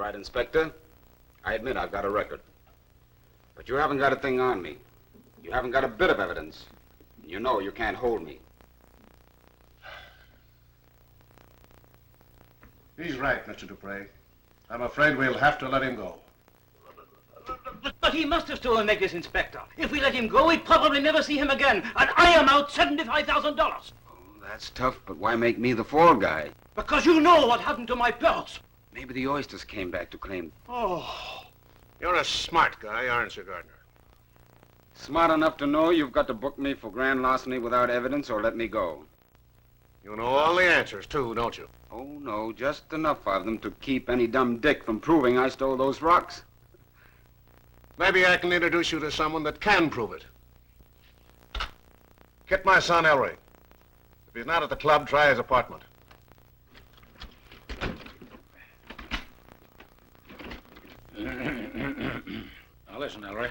right, Inspector. I admit I've got a record. But you haven't got a thing on me. You haven't got a bit of evidence. You know you can't hold me. He's right, Mr. Dupre. I'm afraid we'll have to let him go. But he must have stolen the necklace, Inspector. If we let him go, we'd probably never see him again. And I am out $75,000. Oh, that's tough, but why make me the fall guy? Because you know what happened to my purse. Maybe the oysters came back to claim. Oh. You're a smart guy, aren't you, Gardner? Smart enough to know you've got to book me for grand larceny without evidence or let me go. You know all the answers, too, don't you? Oh, no, just enough of them to keep any dumb dick from proving I stole those rocks. Maybe I can introduce you to someone that can prove it. Get my son, Ellery. If he's not at the club, try his apartment. Now, listen, Ellery.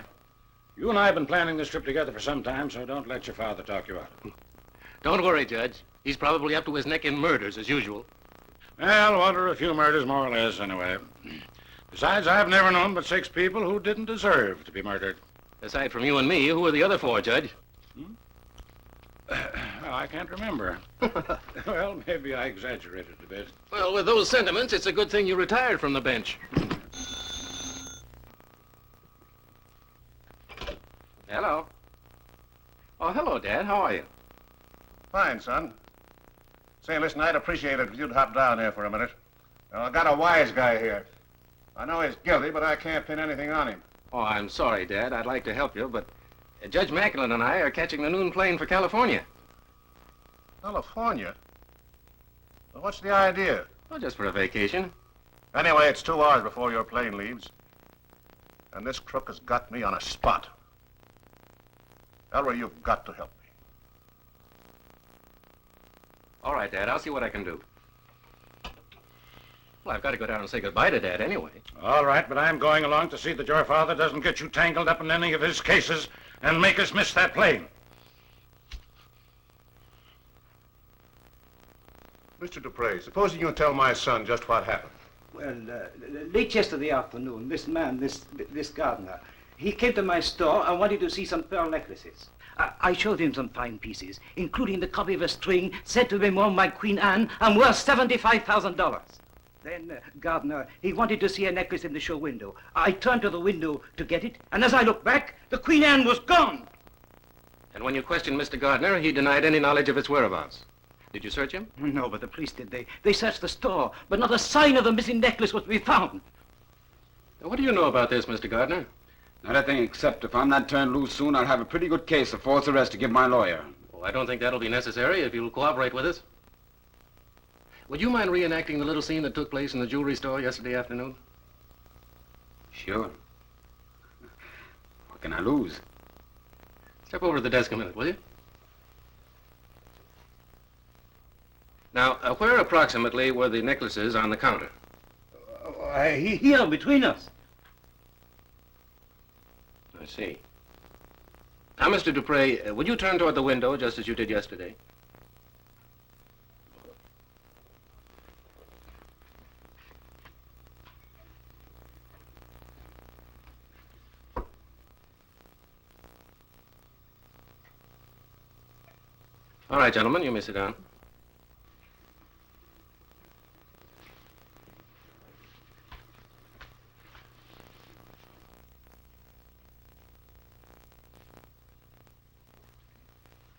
You and I have been planning this trip together for some time, so don't let your father talk you out. Don't worry, Judge. He's probably up to his neck in murders, as usual. Well, one or a few murders, more or less, anyway. Besides, I've never known but 6 people who didn't deserve to be murdered. Aside from you and me, who are the other 4, Judge? Well, I can't remember. Well, maybe I exaggerated a bit. Well, with those sentiments, it's a good thing you retired from the bench. Hello. Oh, hello, Dad. How are you? Fine, son. Say, listen, I'd appreciate it if you'd hop down here for a minute. I got a wise guy here. I know he's guilty, but I can't pin anything on him. Oh, I'm sorry, Dad. I'd like to help you, but Judge Macklin and I are catching the noon plane for California. California? Well, what's the idea? Well, just for a vacation. Anyway, it's 2 hours before your plane leaves. And this crook has got me on a spot. Ellery, you've got to help me. All right, Dad. I'll see what I can do. Well, I've got to go down and say goodbye to Dad anyway. All right, but I'm going along to see that your father doesn't get you tangled up in any of his cases and make us miss that plane. Mr. Dupre, supposing you tell my son just what happened. Well, late yesterday afternoon, this man, this gardener, he came to my store and wanted to see some pearl necklaces. I showed him some fine pieces, including the copy of a string said to be worn by Queen Anne and worth $75,000. Then, Gardner, he wanted to see a necklace in the show window. I turned to the window to get it, and as I looked back, the Queen Anne was gone. And when you questioned Mr. Gardner, he denied any knowledge of its whereabouts. Did you search him? No, but the police did. They searched the store, but not a sign of the missing necklace was to be found. Now, what do you know about this, Mr. Gardner? Not a thing, except if I'm not turned loose soon, I'll have a pretty good case of false arrest to give my lawyer. Oh, I don't think that'll be necessary if you'll cooperate with us. Would you mind reenacting the little scene that took place in the jewelry store yesterday afternoon? Sure. What can I lose? Step over to the desk a minute, will you? Now, where approximately were the necklaces on the counter? Here, between us. I see. Now, Mr. Dupre, would you turn toward the window just as you did yesterday? All right, gentlemen, you may sit down.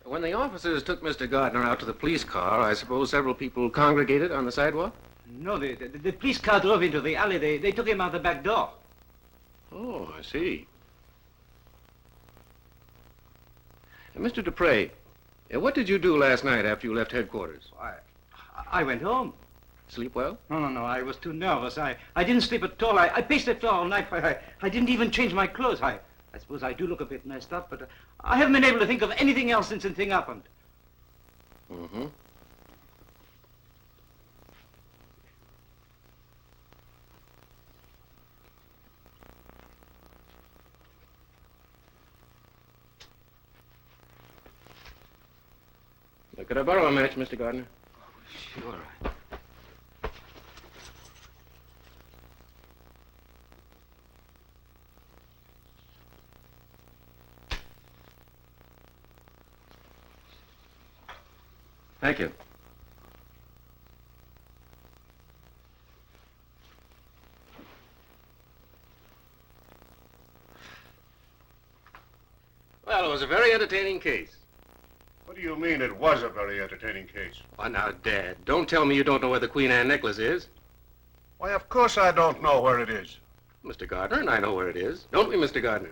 When the officers took Mr. Gardner out to the police car, I suppose several people congregated on the sidewalk? No, the police car drove into the alley. They took him out the back door. Oh, I see. Mr. Dupre, what did you do last night after you left headquarters? I went home. Sleep well? No, I was too nervous. I didn't sleep at all. I paced the floor all night. I didn't even change my clothes. I suppose I do look a bit messed up, but I haven't been able to think of anything else since the thing happened. Mm-hmm. Could I borrow a match, Mr. Gardner? Sure. Thank you. Well, it was a very entertaining case. What do you mean it was a very entertaining case? Why, now, Dad, don't tell me you don't know where the Queen Anne necklace is. Why, of course I don't know where it is. Mr. Gardner and I know where it is. Don't we, Mr. Gardner?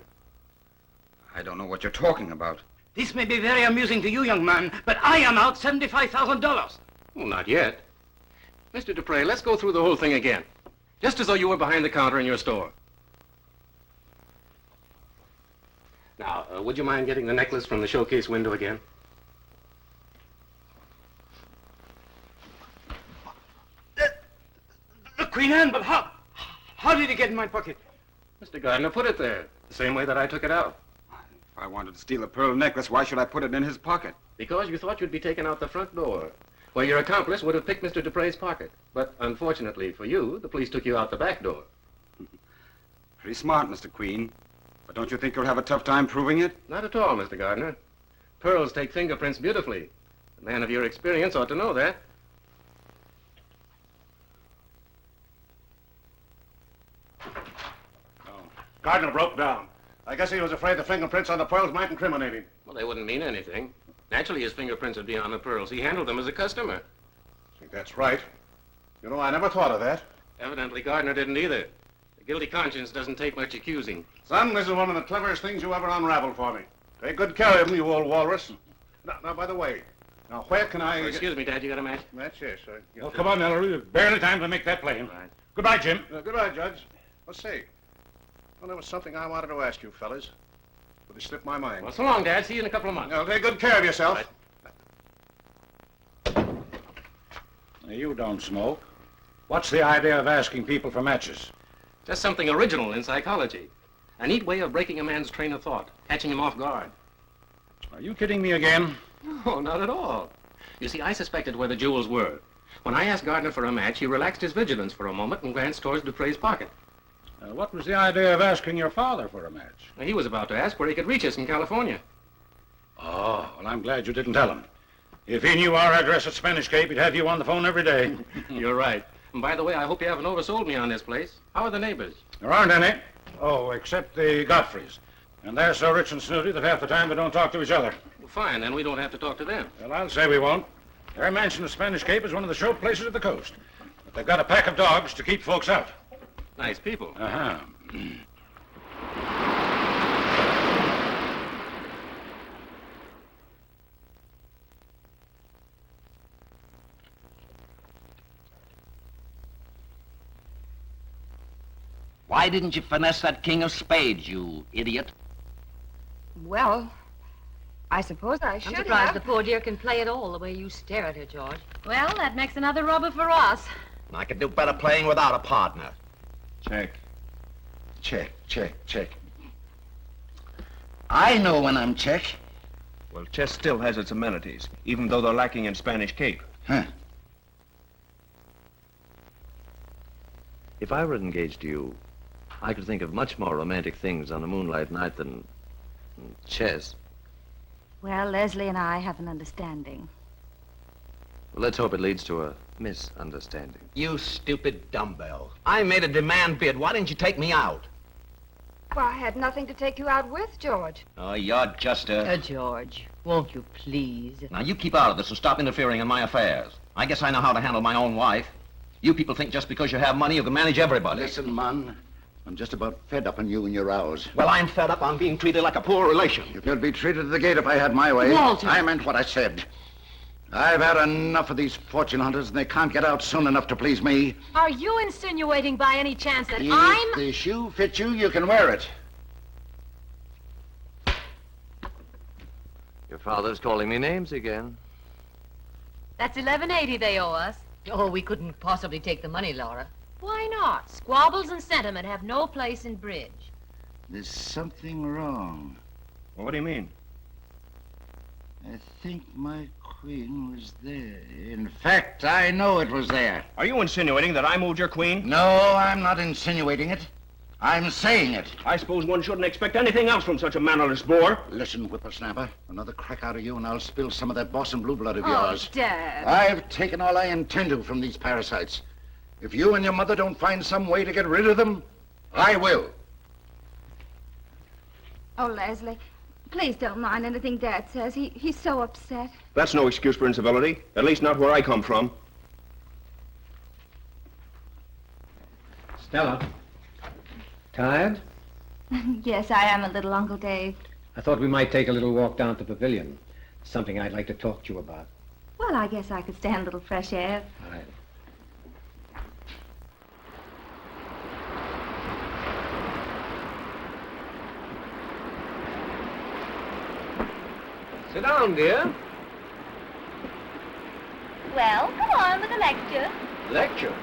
I don't know what you're talking about. This may be very amusing to you, young man, but I am out $75,000. Well, not yet. Mr. Dupre, let's go through the whole thing again. Just as though you were behind the counter in your store. Now, would you mind getting the necklace from the showcase window again? The Queen Anne, but how did it get in my pocket? Mr. Gardner, put it there, the same way that I took it out. If I wanted to steal a pearl necklace, why should I put it in his pocket? Because you thought you'd be taken out the front door, where your accomplice would have picked Mr. Dupre's pocket. But unfortunately for you, the police took you out the back door. Pretty smart, Mr. Queen. But don't you think you'll have a tough time proving it? Not at all, Mr. Gardner. Pearls take fingerprints beautifully. A man of your experience ought to know that. Gardner broke down. I guess he was afraid the fingerprints on the pearls might incriminate him. Well, they wouldn't mean anything. Naturally, his fingerprints would be on the pearls. He handled them as a customer. I think that's right. You know, I never thought of that. Evidently, Gardner didn't either. A guilty conscience doesn't take much accusing. Son, this is one of the cleverest things you ever unraveled for me. Take good care of him, you old walrus. Now, by the way, now where can I... Excuse me, Dad, you got a match? Match, yes, sir. Well, come on, Ellery. Barely time to make that plain. Right. Goodbye, Jim. Goodbye, Judge. Let's see. Well, there was something I wanted to ask you, fellas. But it slipped my mind. Well, so long, Dad. See you in a couple of months. Now, take good care of yourself. Right. Now, you don't smoke. What's the idea of asking people for matches? Just something original in psychology. A neat way of breaking a man's train of thought, catching him off guard. Are you kidding me again? No, not at all. You see, I suspected where the jewels were. When I asked Gardner for a match, he relaxed his vigilance for a moment and glanced towards Dupre's pocket. What was the idea of asking your father for a match? Now, he was about to ask where he could reach us in California. Oh, well, I'm glad you didn't tell him. If he knew our address at Spanish Cape, he'd have you on the phone every day. You're right. And by the way, I hope you haven't oversold me on this place. How are the neighbors? There aren't any. Oh, except the Godfreys. And they're so rich and snooty that half the time they don't talk to each other. Well, fine, then we don't have to talk to them. Well, I'll say we won't. Their mansion at Spanish Cape is one of the show places of the coast. But they've got a pack of dogs to keep folks out. Nice people. Uh-huh. Why didn't you finesse that king of spades, you idiot? Well, I suppose I I'm should surprised have. the poor dear can play at all the way you stare at her, George. Well, that makes another rubber for us. I could do better playing without a partner. Check. Check, check, check. I know when I'm check. Well, chess still has its amenities, even though they're lacking in Spanish Cape. Huh. If I were engaged to you, I could think of much more romantic things on a moonlight night than chess. Well, Leslie and I have an understanding. Well, let's hope it leads to a misunderstanding. You stupid dumbbell. I made a demand bid. Why didn't you take me out? Well, I had nothing to take you out with, George. Oh, you're just a... George, won't you please? Now, you keep out of this and stop interfering in my affairs. I guess I know how to handle my own wife. You people think just because you have money, you can manage everybody. Listen, man. I'm just about fed up on you and your rows. Well, I'm fed up on being treated like a poor relation. You'd be treated at the gate if I had my way. Walter! I meant what I said. I've had enough of these fortune hunters, and they can't get out soon enough to please me. Are you insinuating by any chance that If the shoe fits you, you can wear it. Your father's calling me names again. That's $11.80 they owe us. Oh, we couldn't possibly take the money, Laura. Why not? Squabbles and sentiment have no place in bridge. There's something wrong. Well, what do you mean? I think my queen was there. In fact, I know it was there. Are you insinuating that I moved your queen? No, I'm not insinuating it. I'm saying it. I suppose one shouldn't expect anything else from such a mannerless boor. Listen, whippersnapper. Another crack out of you and I'll spill some of that Boston blue blood of Oh, yours. Dad. I've taken all I intend to from these parasites. If you and your mother don't find some way to get rid of them, I will. Oh, Leslie, please don't mind anything Dad says. He's so upset. That's no excuse for incivility. At least not where I come from. Stella. Tired? Yes, I am a little, Uncle Dave. I thought we might take a little walk down to the pavilion. Something I'd like to talk to you about. Well, I guess I could stand a little fresh air. All right. Sit down, dear. Well, come on with the lecture. Lecture?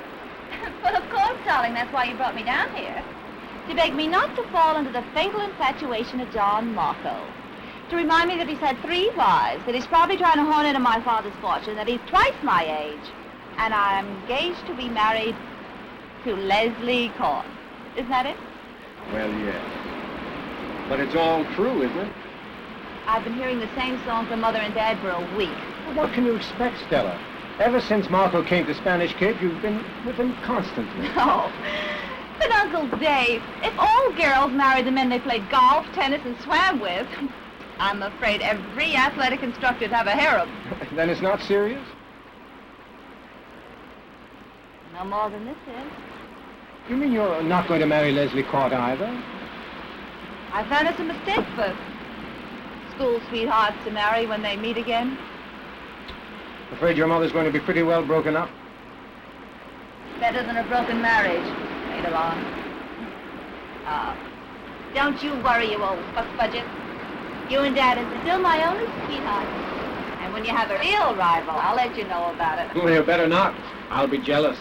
Well, of course, darling, that's why you brought me down here. To beg me not to fall into the fatal infatuation of John Marco. To remind me that he's had 3 wives, that he's probably trying to horn into my father's fortune, that he's twice my age, and I'm engaged to be married to Leslie Corn. Isn't that it? Well, yes. But it's all true, isn't it? I've been hearing the same song from Mother and Dad for a week. Well, what can you expect, Stella? Ever since Marco came to Spanish Cape, you've been with him constantly. No. But Uncle Dave, if all girls married the men they played golf, tennis, and swam with, I'm afraid every athletic instructor would have a harem. Then it's not serious? No more than this is. You mean you're not going to marry Leslie Court either? I found it's a mistake for school sweethearts to marry when they meet again. Afraid your mother's going to be pretty well broken up? Better than a broken marriage later on. Don't you worry, you old fuck budget. You and Dad are still my only sweetheart. And when you have a real rival, I'll let you know about it. Well, you better not. I'll be jealous.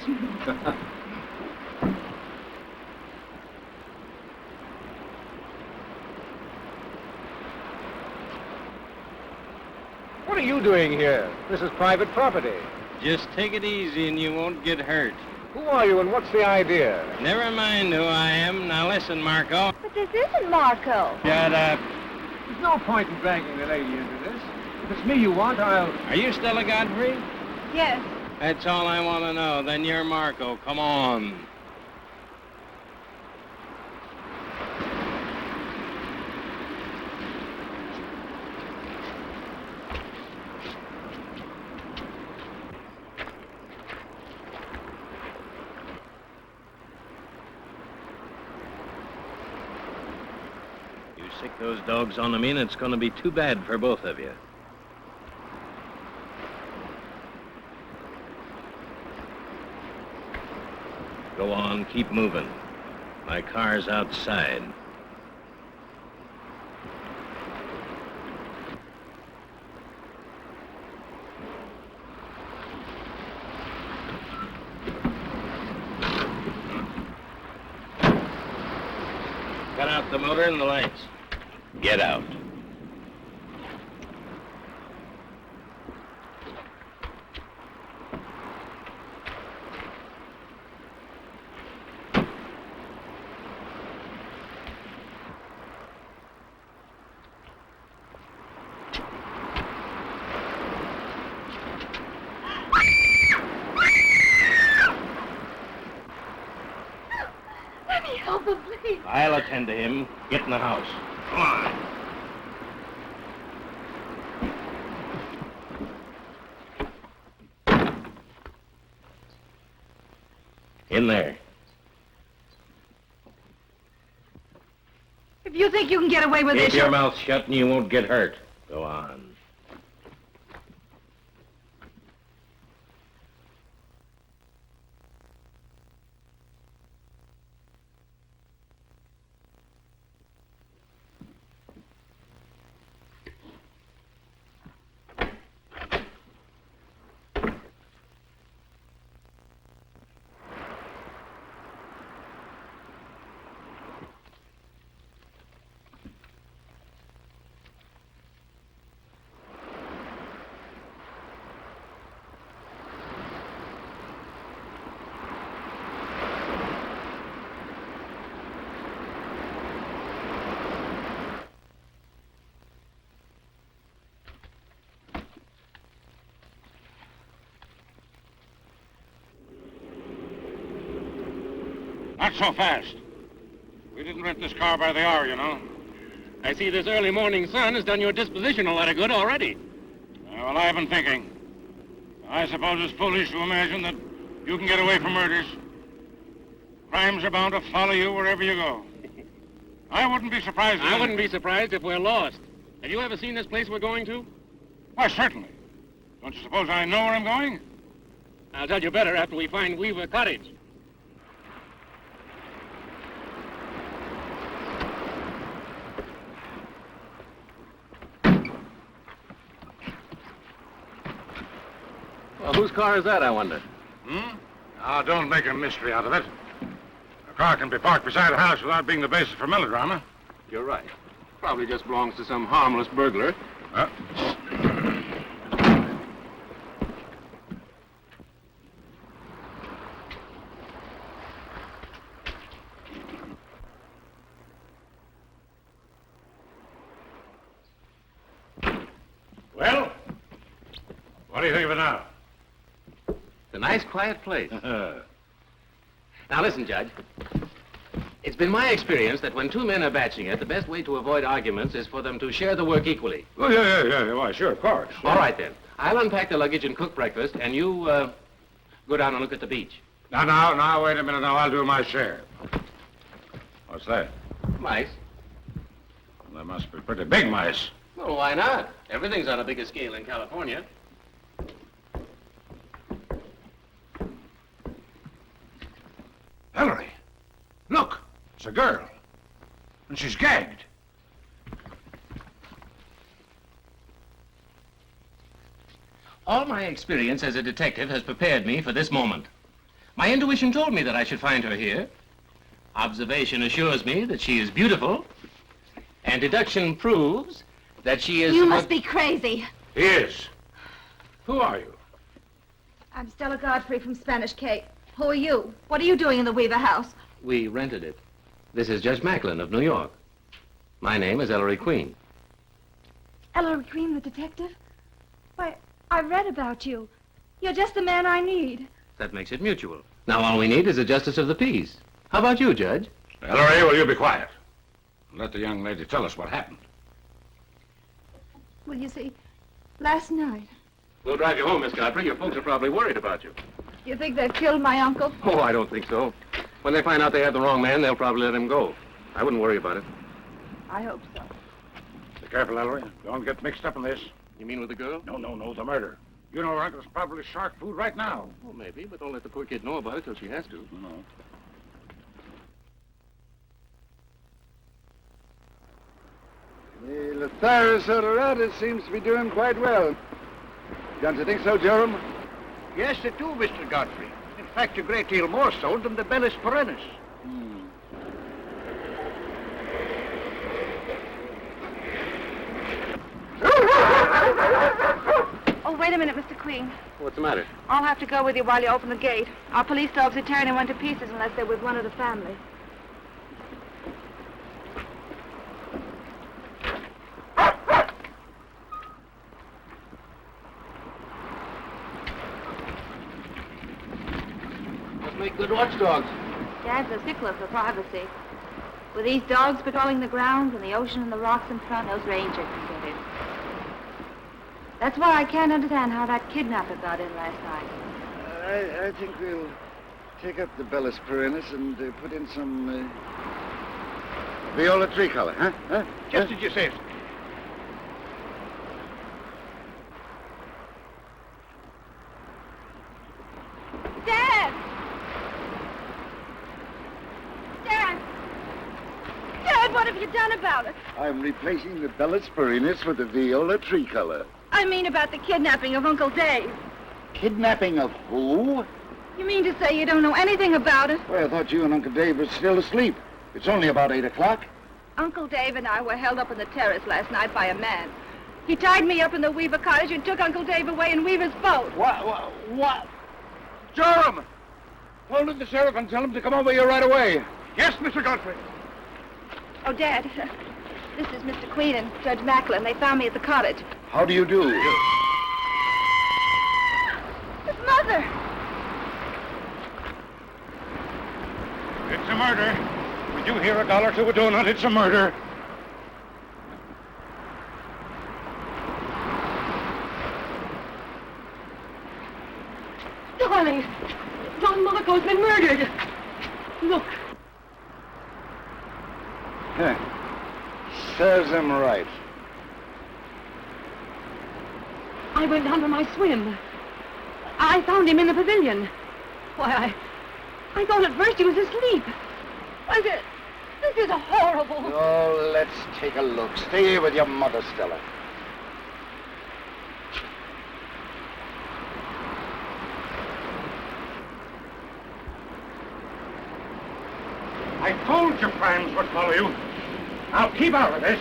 What are you doing here? This is private property. Just take it easy and you won't get hurt. Who are you and what's the idea? Never mind who I am. Now listen, Marco. But this isn't Marco. Shut up. There's no point in dragging the lady into this. If it's me you want, I'll... Are you Stella Godfrey? Yes. That's all I want to know. Then you're Marco. Come on. Sick those dogs on me, and it's going to be too bad for both of you. Go on, keep moving. My car's outside. Cut out the motor and the lights. Get out. Let me help him, please. I'll attend to him. Get in the house. Come on. In there. If you think you can get away with Keep this... your mouth shut and you won't get hurt. Go on. Not so fast. We didn't rent this car by the hour, you know. I see this early morning sun has done your disposition a lot of good already. Well, I've been thinking. I suppose it's foolish to imagine that you can get away from murders. Crimes are bound to follow you wherever you go. I wouldn't be surprised. I wouldn't be surprised if we're lost. Have you ever seen this place we're going to? Why, certainly. Don't you suppose I know where I'm going? I'll tell you better after we find Weaver Cottage. Well, whose car is that, I wonder? Now, don't make a mystery out of it. A car can be parked beside a house without being the basis for melodrama. You're right. Probably just belongs to some harmless burglar. Well, what do you think of it now? It's a nice, quiet place. Now, listen, Judge. It's been my experience that when two men are batching it, the best way to avoid arguments is for them to share the work equally. Oh, yeah. Why, sure, of course. All right, then. I'll unpack the luggage and cook breakfast, and you, go down and look at the beach. Now, wait a minute. Now, I'll do my share. What's that? Mice. Well, they must be pretty big mice. Well, why not? Everything's on a bigger scale in California. Ellery, look. It's a girl. And she's gagged. All my experience as a detective has prepared me for this moment. My intuition told me that I should find her here. Observation assures me that she is beautiful. And deduction proves that she is... You must be crazy. He is. Who are you? I'm Stella Godfrey from Spanish Cape. Who are you? What are you doing in the Weaver house? We rented it. This is Judge Macklin of New York. My name is Ellery Queen. Ellery Queen, the detective? Why, I read about you. You're just the man I need. That makes it mutual. Now all we need is a justice of the peace. How about you, Judge? Ellery, will you be quiet? Let the young lady tell us what happened. Well, you see, last night... We'll drive you home, Miss Godfrey. Your folks are probably worried about you. You think they've killed my uncle? Oh, I don't think so. When they find out they have the wrong man, they'll probably let him go. I wouldn't worry about it. I hope so. Be careful, Ellery. Don't get mixed up in this. You mean with the girl? No, the murder. You know her uncle's probably shark food right now. Well, maybe, but don't let the poor kid know about it till she has to. No. The Lotharis Odorata seems to be doing quite well. Don't you think so, Jerome? Yes, they do, Mr. Godfrey. In fact, a great deal more so than the Bellis perennis. Oh, wait a minute, Mr. Queen. What's the matter? I'll have to go with you while you open the gate. Our police dogs are tearing one to pieces unless they're with one of the family. Must make good watchdogs. Dad's a stickler for privacy. With these dogs patrolling the grounds and the ocean and the rocks in front, those rangers can get in. That's why I can't understand how that kidnapper got in last night. I think we'll take up the Bellis perennis and put in some viola tricolor, huh? Just as you say, sir. Dad! Dad! Dad, what have you done about it? I'm replacing the Bellis perennis with the viola tricolor. I mean about the kidnapping of Uncle Dave. Kidnapping of who? You mean to say you don't know anything about it? Well, I thought you and Uncle Dave were still asleep. It's only about 8 o'clock. Uncle Dave and I were held up on the terrace last night by a man. He tied me up in the Weaver cottage and took Uncle Dave away in Weaver's boat. What? Jerome! Hold the sheriff and tell him to come over here right away. Yes, Mr. Godfrey. Oh, Dad, this is Mr. Queen and Judge Macklin. They found me at the cottage. How do you do? His mother! It's a you hear a dollar to a donut, it's a murder. Darling, Don Marco's been murdered. Look. Serves him right. I went down for my swim. I found him in the pavilion. Why, I thought at first he was asleep. I said, this is horrible. Oh, let's take a look. Stay here with your mother, Stella. I told you crimes would follow you. Now keep out of this.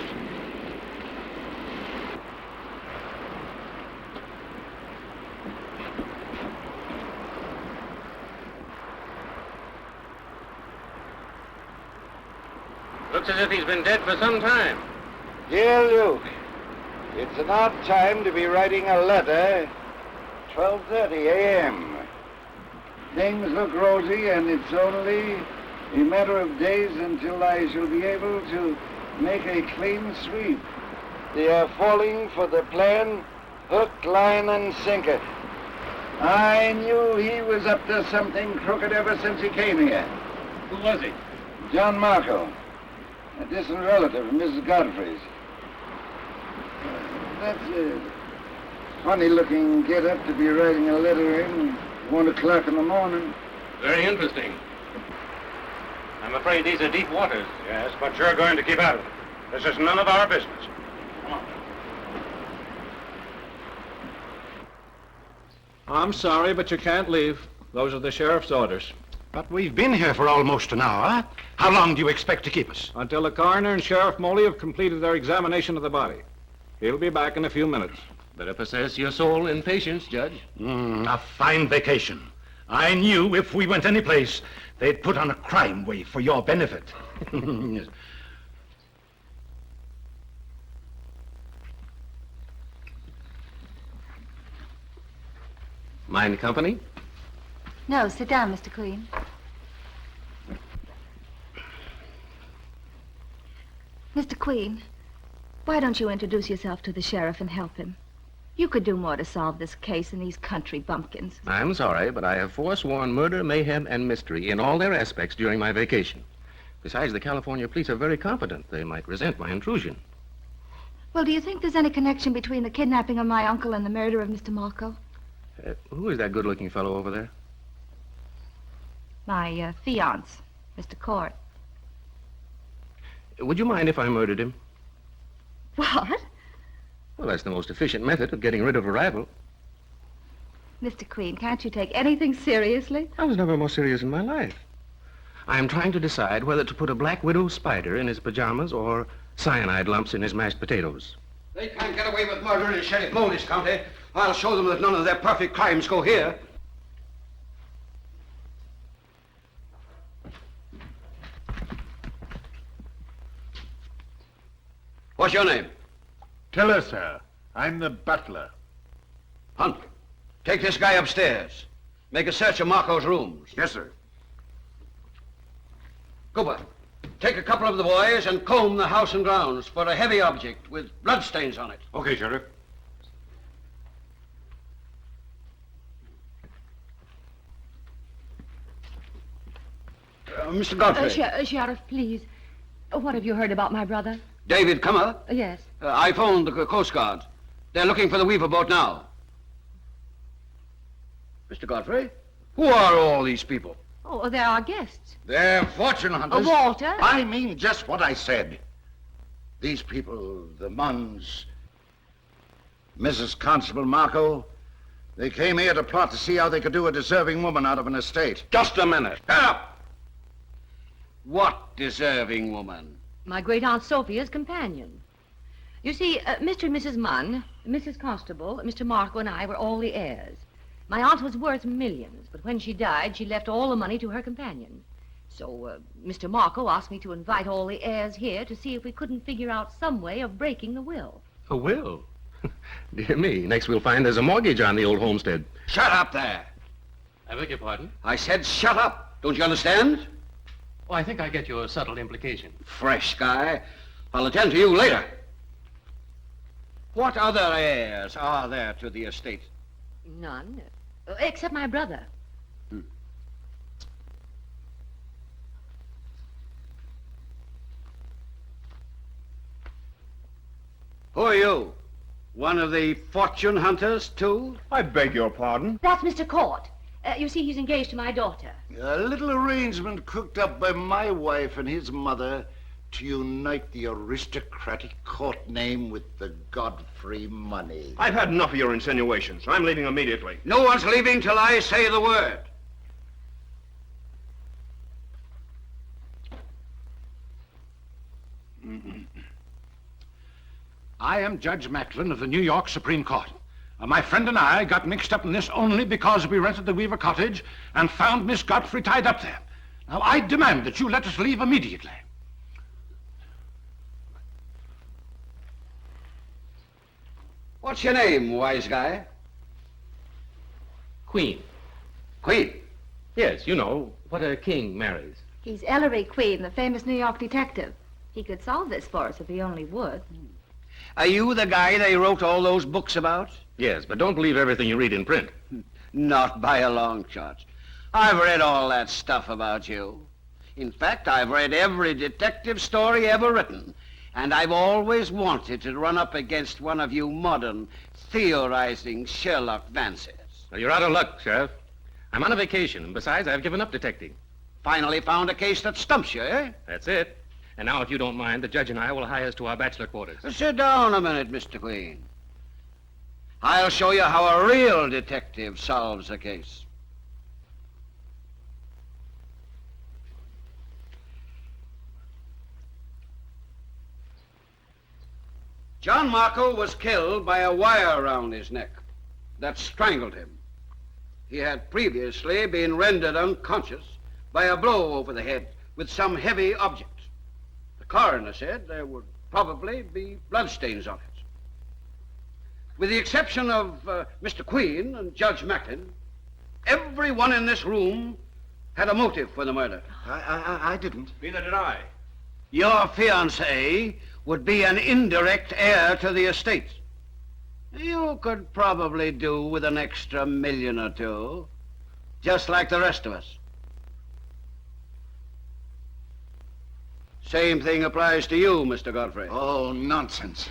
Looks as if he's been dead for some time. Dear Luke, it's an odd time to be writing a letter. 12:30 a.m. Things look rosy, and it's only a matter of days until I shall be able to make a clean sweep. They are falling for the plan, hook, line, and sinker. I knew he was up to something crooked ever since he came here. Who was he? John Marco, a distant relative of Mrs. Godfrey's. That's a funny-looking get-up to be writing a letter in 1 o'clock in the morning. Very interesting. I'm afraid these are deep waters. Yes, but you're going to keep out of it. This is none of our business. Come on. I'm sorry, but you can't leave. Those are the sheriff's orders. But we've been here for almost an hour. How long do you expect to keep us? Until the coroner and Sheriff Moley have completed their examination of the body. He'll be back in a few minutes. Better possess your soul in patience, Judge. A fine vacation. I knew if we went any place, they'd put on a crime wave for your benefit. Mind company? No, sit down, Mr. Queen. Mr. Queen, why don't you introduce yourself to the sheriff and help him? You could do more to solve this case than these country bumpkins. I'm sorry, but I have forsworn murder, mayhem, and mystery in all their aspects during my vacation. Besides, the California police are very competent. They might resent my intrusion. Well, do you think there's any connection between the kidnapping of my uncle and the murder of Mr. Marco? Who is that good-looking fellow over there? My fiance, Mr. Court. Would you mind if I murdered him? What? Well, that's the most efficient method of getting rid of a rival. Mr. Queen, can't you take anything seriously? I was never more serious in my life. I am trying to decide whether to put a black widow spider in his pajamas or cyanide lumps in his mashed potatoes. They can't get away with murder in Sheriff Moley's county. I'll show them that none of their perfect crimes go here. What's your name? Tiller, sir. I'm the butler. Hunt, take this guy upstairs. Make a search of Marco's rooms. Yes, sir. Cooper, take a couple of the boys and comb the house and grounds for a heavy object with bloodstains on it. Okay, Sheriff. Mr. Godfrey. Sheriff, please. What have you heard about my brother? David Cummer. Yes. I phoned the Coast Guard. They're looking for the Weaver boat now. Mr. Godfrey, who are all these people? Oh, they're our guests. They're fortune hunters. Walter. I mean just what I said. These people, the Munns, Mrs. Constable Marco, they came here to plot to see how they could do a deserving woman out of an estate. Just a minute. Shut up! What deserving woman? My great-aunt Sophia's companion. You see, Mr. and Mrs. Munn, Mrs. Constable, Mr. Marco, and I were all the heirs. My aunt was worth millions, but when she died, she left all the money to her companion. So, Mr. Marco asked me to invite all the heirs here to see if we couldn't figure out some way of breaking the will. A will? Dear me, next we'll find there's a mortgage on the old homestead. Shut up there. I beg your pardon? I said shut up. Don't you understand? Oh, I think I get your subtle implication. Fresh guy. I'll attend to you later. What other heirs are there to the estate? None, except my brother. Who are you? One of the fortune hunters, too? I beg your pardon? That's Mr. Court. You see, he's engaged to my daughter. A little arrangement cooked up by my wife and his mother to unite the aristocratic court name with the Godfrey money. I've had enough of your insinuations. I'm leaving immediately. No one's leaving till I say the word. I am Judge Macklin of the New York Supreme Court. My friend and I got mixed up in this only because we rented the Weaver cottage and found Miss Godfrey tied up there. Now, I demand that you let us leave immediately. What's your name, wise guy? Queen. Queen? Yes, you know, what a king marries. He's Ellery Queen, the famous New York detective. He could solve this for us if he only would. Are you the guy they wrote all those books about? Yes, but don't believe everything you read in print. Not by a long shot. I've read all that stuff about you. In fact, I've read every detective story ever written, and I've always wanted to run up against one of you modern, theorizing Sherlock Vances. Well, you're out of luck, Sheriff. I'm on a vacation, and besides, I've given up detecting. Finally found a case that stumps you, eh? That's it. And now, if you don't mind, the judge and I will hie us to our bachelor quarters. Sit down a minute, Mr. Queen. I'll show you how a real detective solves a case. John Marco was killed by a wire around his neck that strangled him. He had previously been rendered unconscious by a blow over the head with some heavy object. The coroner said there would probably be bloodstains on it. With the exception of Mr. Queen and Judge Macklin, everyone in this room had a motive for the murder. I didn't. Neither did I. Your fiancée would be an indirect heir to the estate. You could probably do with an extra $1 million or two, just like the rest of us. Same thing applies to you, Mr. Godfrey. Oh, nonsense.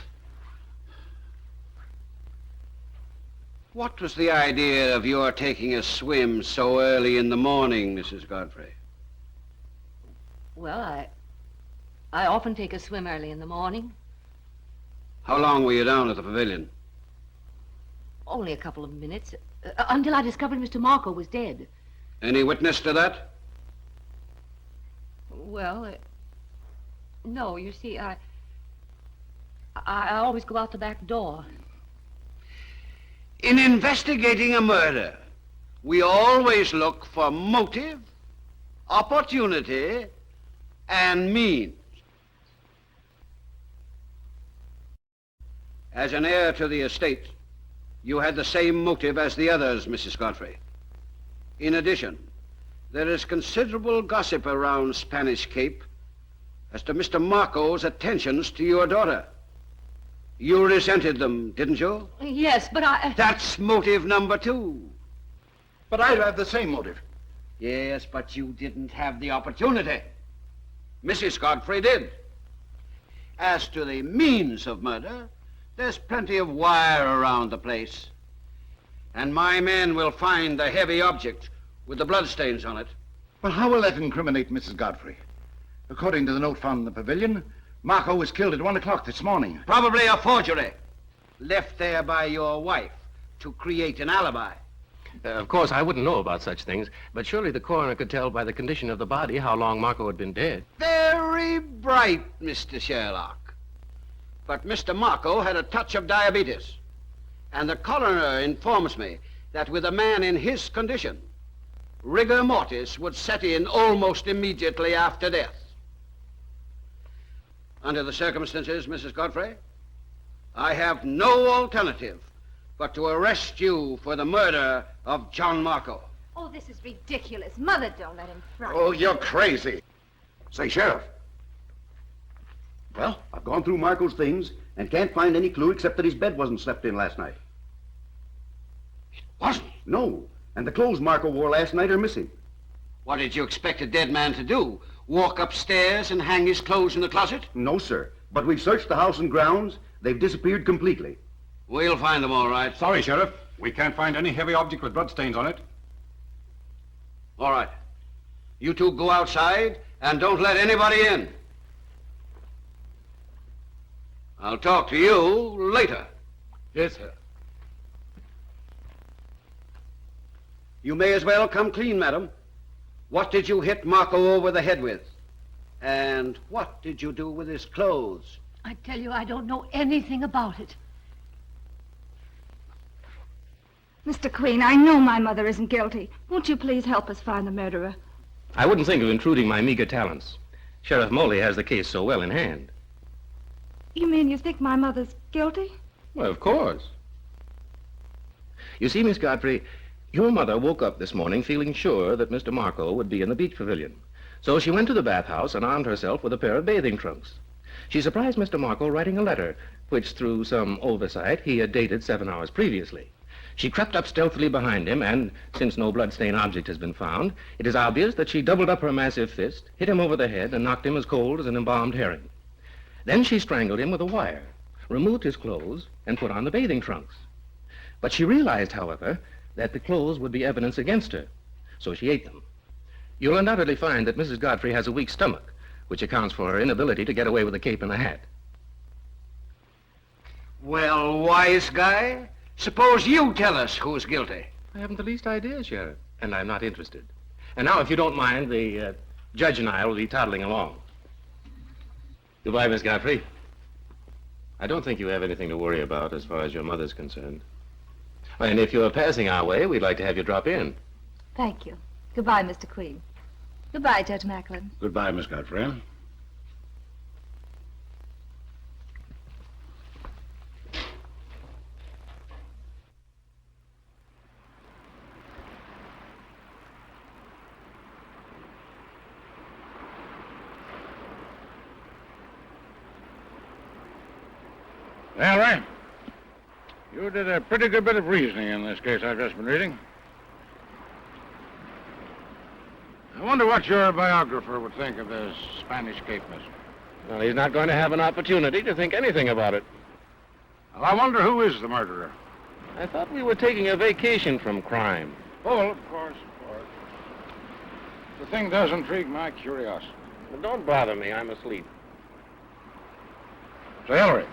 What was the idea of your taking a swim so early in the morning, Mrs. Godfrey? Well, I often take a swim early in the morning. How long were you down at the pavilion? Only a couple of minutes, until I discovered Mr. Marco was dead. Any witness to that? Well, no, you see, I always go out the back door. In investigating a murder, we always look for motive, opportunity, and means. As an heir to the estate, you had the same motive as the others, Mrs. Godfrey. In addition, there is considerable gossip around Spanish Cape as to Mr. Marco's attentions to your daughter. You resented them, didn't you? Yes, but I... That's motive number 2. But I have the same motive. Yes, but you didn't have the opportunity. Mrs. Godfrey did. As to the means of murder, there's plenty of wire around the place. And my men will find the heavy object with the bloodstains on it. But how will that incriminate Mrs. Godfrey? According to the note found in the pavilion, Marco was killed at 1 o'clock this morning. Probably a forgery, left there by your wife to create an alibi. Of course, I wouldn't know about such things, but surely the coroner could tell by the condition of the body how long Marco had been dead. Very bright, Mr. Sherlock. But Mr. Marco had a touch of diabetes. And the coroner informs me that with a man in his condition, rigor mortis would set in almost immediately after death. Under the circumstances, Mrs. Godfrey, I have no alternative but to arrest you for the murder of John Marco. Oh, this is ridiculous. Mother, don't let him frighten Oh, me. you're crazy. Say, Sheriff. Well, I've gone through Marco's things and can't find any clue except that his bed wasn't slept in last night. Wasn't? No. And the clothes Marco wore last night are missing. What did you expect a dead man to do? Walk upstairs and hang his clothes in the closet? No, sir. But we've searched the house and grounds. They've disappeared completely. We'll find them all right. Sorry, Sheriff. We can't find any heavy object with bloodstains on it. All right. You two go outside and don't let anybody in. I'll talk to you later. Yes, sir. You may as well come clean, madam. What did you hit Marco over the head with? And what did you do with his clothes? I tell you, I don't know anything about it. Mr. Queen, I know my mother isn't guilty. Won't you please help us find the murderer? I wouldn't think of intruding my meager talents. Sheriff Moley has the case so well in hand. You mean you think my mother's guilty? Well, of course. You see, Miss Godfrey, your mother woke up this morning feeling sure that Mr. Marco would be in the beach pavilion. So she went to the bathhouse and armed herself with a pair of bathing trunks. She surprised Mr. Marco writing a letter, which through some oversight he had dated 7 hours previously. She crept up stealthily behind him, and since no blood-stained object has been found, it is obvious that she doubled up her massive fist, hit him over the head, and knocked him as cold as an embalmed herring. Then she strangled him with a wire, removed his clothes, and put on the bathing trunks. But she realized, however, that the clothes would be evidence against her, so she ate them. You'll undoubtedly find that Mrs. Godfrey has a weak stomach, which accounts for her inability to get away with the cape and the hat. Well, wise guy, suppose you tell us who's guilty. I haven't the least idea, Sheriff, and I'm not interested. And now, if you don't mind, the judge and I will be toddling along. Goodbye, Miss Godfrey. I don't think you have anything to worry about as far as your mother's concerned. And if you're passing our way, we'd like to have you drop in. Thank you. Goodbye, Mr. Queen. Goodbye, Judge Macklin. Goodbye, Miss Godfrey. Ellery, you did a pretty good bit of reasoning in this case I've just been reading. I wonder what your biographer would think of this Spanish Cape mystery. Well, he's not going to have an opportunity to think anything about it. Well, I wonder who is the murderer. I thought we were taking a vacation from crime. Oh, well, of course, of course. The thing does intrigue my curiosity. Well, don't bother me. I'm asleep. Say, Ellery,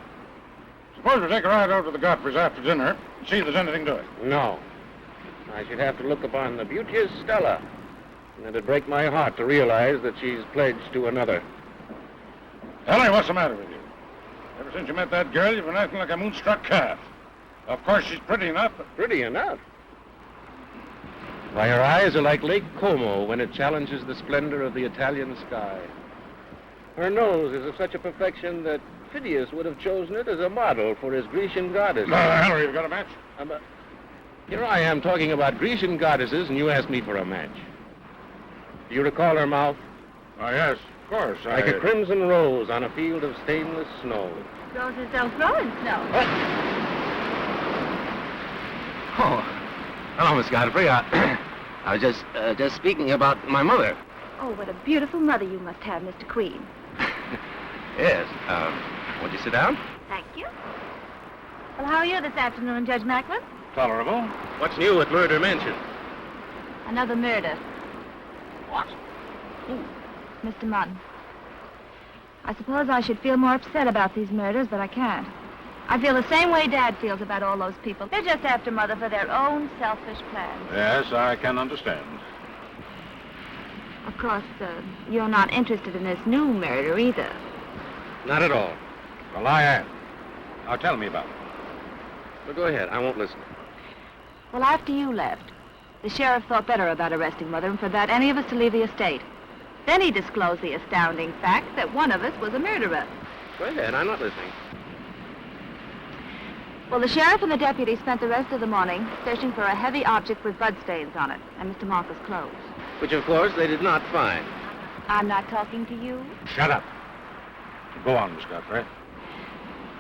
suppose we take a ride over to the Godfreys after dinner and see if there's anything to it. No. I should have to look upon the beauteous Stella. And it'd break my heart to realize that she's pledged to another. Ellery, what's the matter with you? Ever since you met that girl, you've been acting like a moonstruck calf. Of course, she's pretty enough, but... Pretty enough? Why, her eyes are like Lake Como when it challenges the splendor of the Italian sky. Her nose is of such a perfection that Phidias would have chosen it as a model for his Grecian goddess. Ellery, you've got a match? Here I am talking about Grecian goddesses, and you ask me for a match. Do you recall her mouth? Oh, yes, of course. Like a crimson rose on a field of stainless snow. Roses don't grow in snow. Oh, hello, Miss Godfrey. I was just speaking about my mother. Oh, what a beautiful mother you must have, Mr. Queen. Yes. Won't you sit down? Thank you. Well, how are you this afternoon, Judge Macklin? Tolerable. What's new at Murder Mansion? Another murder. What? Mr. Munn. I suppose I should feel more upset about these murders, but I can't. I feel the same way Dad feels about all those people. They're just after Mother for their own selfish plans. Yes, I can understand. Of course, you're not interested in this new murder either. Not at all. Well, I am. Now, tell me about it. Well, go ahead. I won't listen. Well, after you left, the sheriff thought better about arresting Mother and forbade any of us to leave the estate. Then he disclosed the astounding fact that one of us was a murderer. Go ahead. I'm not listening. Well, the sheriff and the deputy spent the rest of the morning searching for a heavy object with bloodstains on it and Mr. Marco's clothes. Which, of course, they did not find. I'm not talking to you. Shut up. Go on, Miss Godfrey.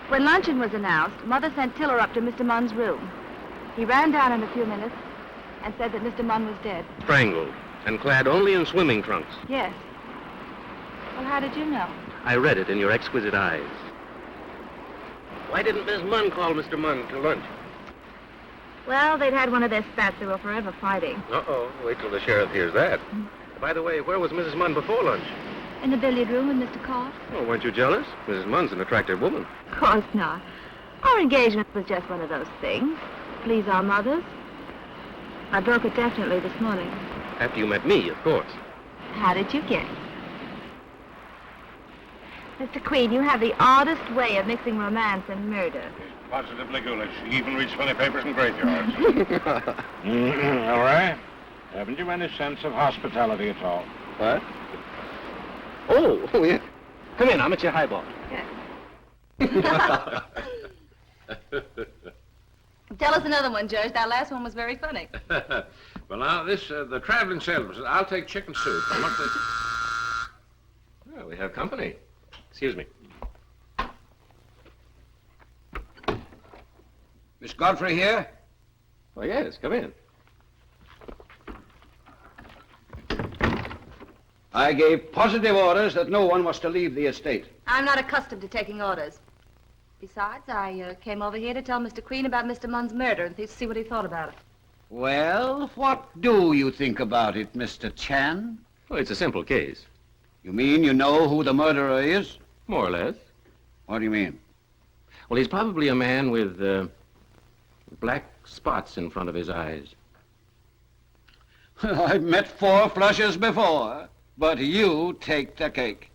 When luncheon was announced, Mother sent Tiller up to Mr. Munn's room. He ran down in a few minutes and said that Mr. Munn was dead. Strangled and clad only in swimming trunks. Yes. Well, how did you know? I read it in your exquisite eyes. Why didn't Miss Munn call Mr. Munn to lunch? Well, they'd had one of their spats. They were forever fighting. Uh-oh. Wait till the sheriff hears that. By the way, where was Mrs. Munn before lunch? In the billiard room with Mr. Cott? Oh, weren't you jealous? Mrs. Munn's an attractive woman. Of course not. Our engagement was just one of those things. Please our mothers. I broke it definitely this morning. After you met me, of course. How did you guess? Mr. Queen, you have the oddest way of mixing romance and murder. Positively ghoulish. He even reads funny papers in graveyards. All right. Haven't you any sense of hospitality at all? What? Oh, yeah. Come in, I'm at your highball. Tell us another one, Judge. That last one was very funny. Well, now, the traveling salesman says, I'll take chicken soup. And what Well, we have company. Excuse me. Miss Godfrey here? Oh, yes, come in. I gave positive orders that no one was to leave the estate. I'm not accustomed to taking orders. Besides, I came over here to tell Mr. Queen about Mr. Munn's murder and see what he thought about it. Well, what do you think about it, Mr. Chan? Oh, it's a simple case. You mean you know who the murderer is? More or less. What do you mean? Well, he's probably a man with black spots in front of his eyes. I've met 4 flushes before, but you take the cake.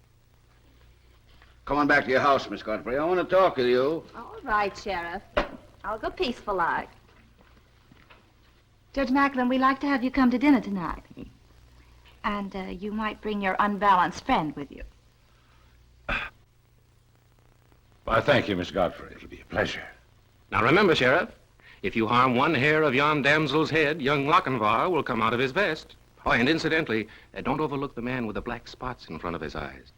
Come on back to your house, Miss Godfrey. I want to talk with you. All right, Sheriff. I'll go peaceful-like. Judge Macklin, we'd like to have you come to dinner tonight. And you might bring your unbalanced friend with you. Why, thank you, Miss Godfrey. It'll be a pleasure. Now remember, Sheriff, if you harm one hair of yon damsel's head, young Lochinvar will come out of his vest. Oh, and incidentally, don't overlook the man with the black spots in front of his eyes.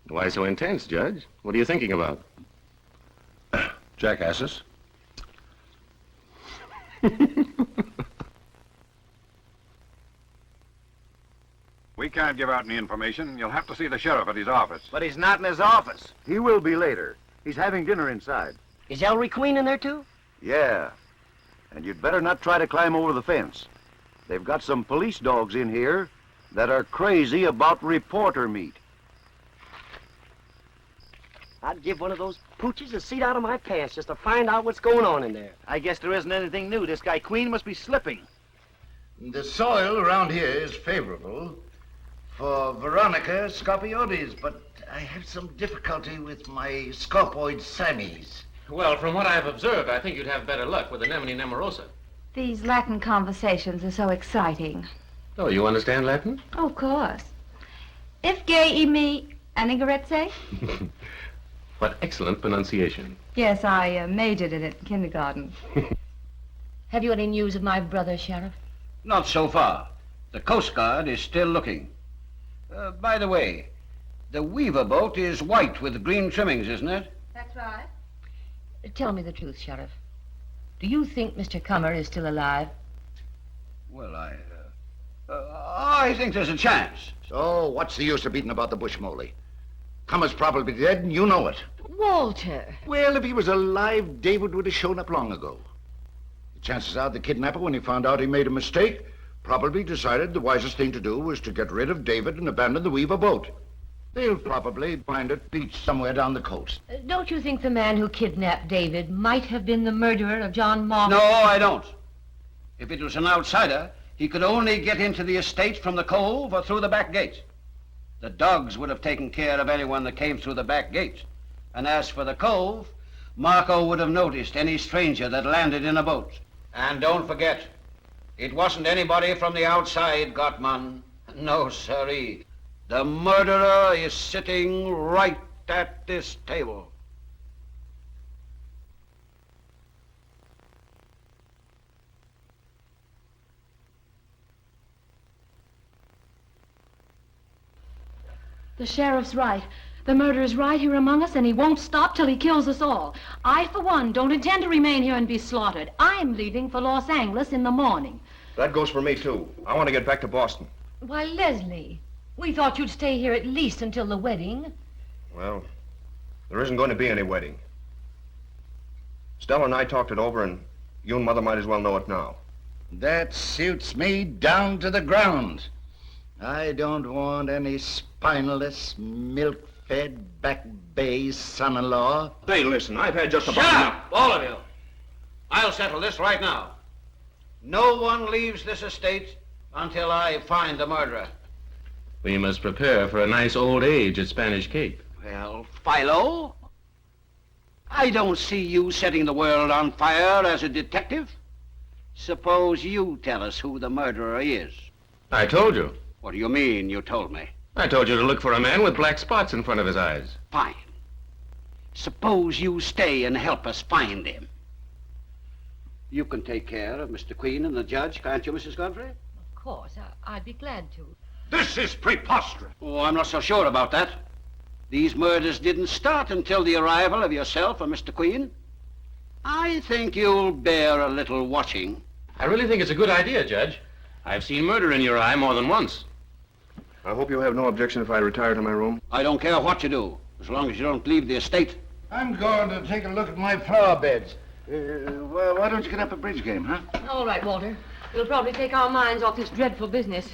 Why so intense, Judge? What are you thinking about? Jackasses. We can't give out any information. You'll have to see the sheriff at his office. But he's not in his office. He will be later. He's having dinner inside. Is Ellery Queen in there, too? Yeah. And you'd better not try to climb over the fence. They've got some police dogs in here that are crazy about reporter meat. I'd give one of those pooches a seat out of my pants just to find out what's going on in there. I guess there isn't anything new. This guy Queen must be slipping. The soil around here is favorable for Veronica Scopiotes, but I have some difficulty with my scopoid Sammies. Well, from what I've observed, I think you'd have better luck with anemone nemorosa. These Latin conversations are so exciting. Oh, you understand Latin? Oh, of course. If gay me anigaretse? What excellent pronunciation. Yes, I majored in it in kindergarten. Have you any news of my brother, Sheriff? Not so far. The Coast Guard is still looking. By the way, the Weaver boat is white with green trimmings, isn't it? That's right. Tell me the truth, Sheriff. Do you think Mr. Cummer is still alive? Well, I think there's a chance. So, what's the use of beating about the bush, Moley? Cummer's probably dead, and you know it. Walter! Well, if he was alive, David would have shown up long ago. The chances are the kidnapper, when he found out he made a mistake, probably decided the wisest thing to do was to get rid of David and abandon the Weaver boat. They'll probably find a beach somewhere down the coast. Don't you think the man who kidnapped David might have been the murderer of John Mark? No, I don't. If it was an outsider, he could only get into the estate from the cove or through the back gate. The dogs would have taken care of anyone that came through the back gate. And as for the cove, Marco would have noticed any stranger that landed in a boat. And don't forget, it wasn't anybody from the outside, Gottman. No, sirree. The murderer is sitting right at this table. The sheriff's right. The murderer's right here among us, and he won't stop till he kills us all. I, for one, don't intend to remain here and be slaughtered. I'm leaving for Los Angeles in the morning. That goes for me, too. I want to get back to Boston. Why, Leslie, we thought you'd stay here at least until the wedding. Well, there isn't going to be any wedding. Stella and I talked it over, and you and Mother might as well know it now. That suits me down to the ground. I don't want any spineless, milk-fed, back-bay son-in-law. Hey, listen, I've had just about Shut enough. up, all of you. I'll settle this right now. No one leaves this estate until I find the murderer. We must prepare for a nice old age at Spanish Cape. Well, Philo, I don't see you setting the world on fire as a detective. Suppose you tell us who the murderer is. I told you. What do you mean, you told me? I told you to look for a man with black spots in front of his eyes. Fine. Suppose you stay and help us find him. You can take care of Mr. Queen and the judge, can't you, Mrs. Godfrey? Of course, I'd be glad to. This is preposterous. Oh, I'm not so sure about that. These murders didn't start until the arrival of yourself and Mr. Queen. I think you'll bear a little watching. I really think it's a good idea, Judge. I've seen murder in your eye more than once. I hope you have no objection if I retire to my room. I don't care what you do, as long as you don't leave the estate. I'm going to take a look at my flower beds. Well, why don't you get up a bridge game, huh? All right, Walter. We'll probably take our minds off this dreadful business.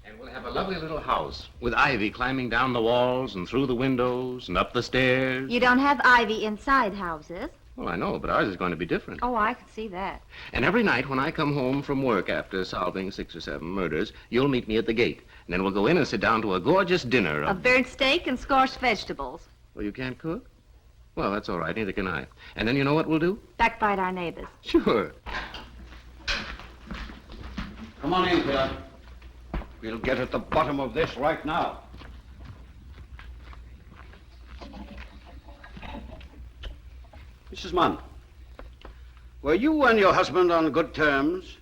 And we'll have a lovely little house with ivy climbing down the walls and through the windows and up the stairs. You don't have ivy inside houses. Well, I know, but ours is going to be different. Oh, I can see that. And every night when I come home from work after solving 6 or 7 murders, you'll meet me at the gate. And then we'll go in and sit down to a gorgeous dinner A burnt steak and scorched vegetables. Well, you can't cook? Well, that's all right. Neither can I. And then you know what we'll do? Backbite our neighbors. Sure. Come on in, Peter. We'll get at the bottom of this right now. Mrs. Munn, were you and your husband on good terms?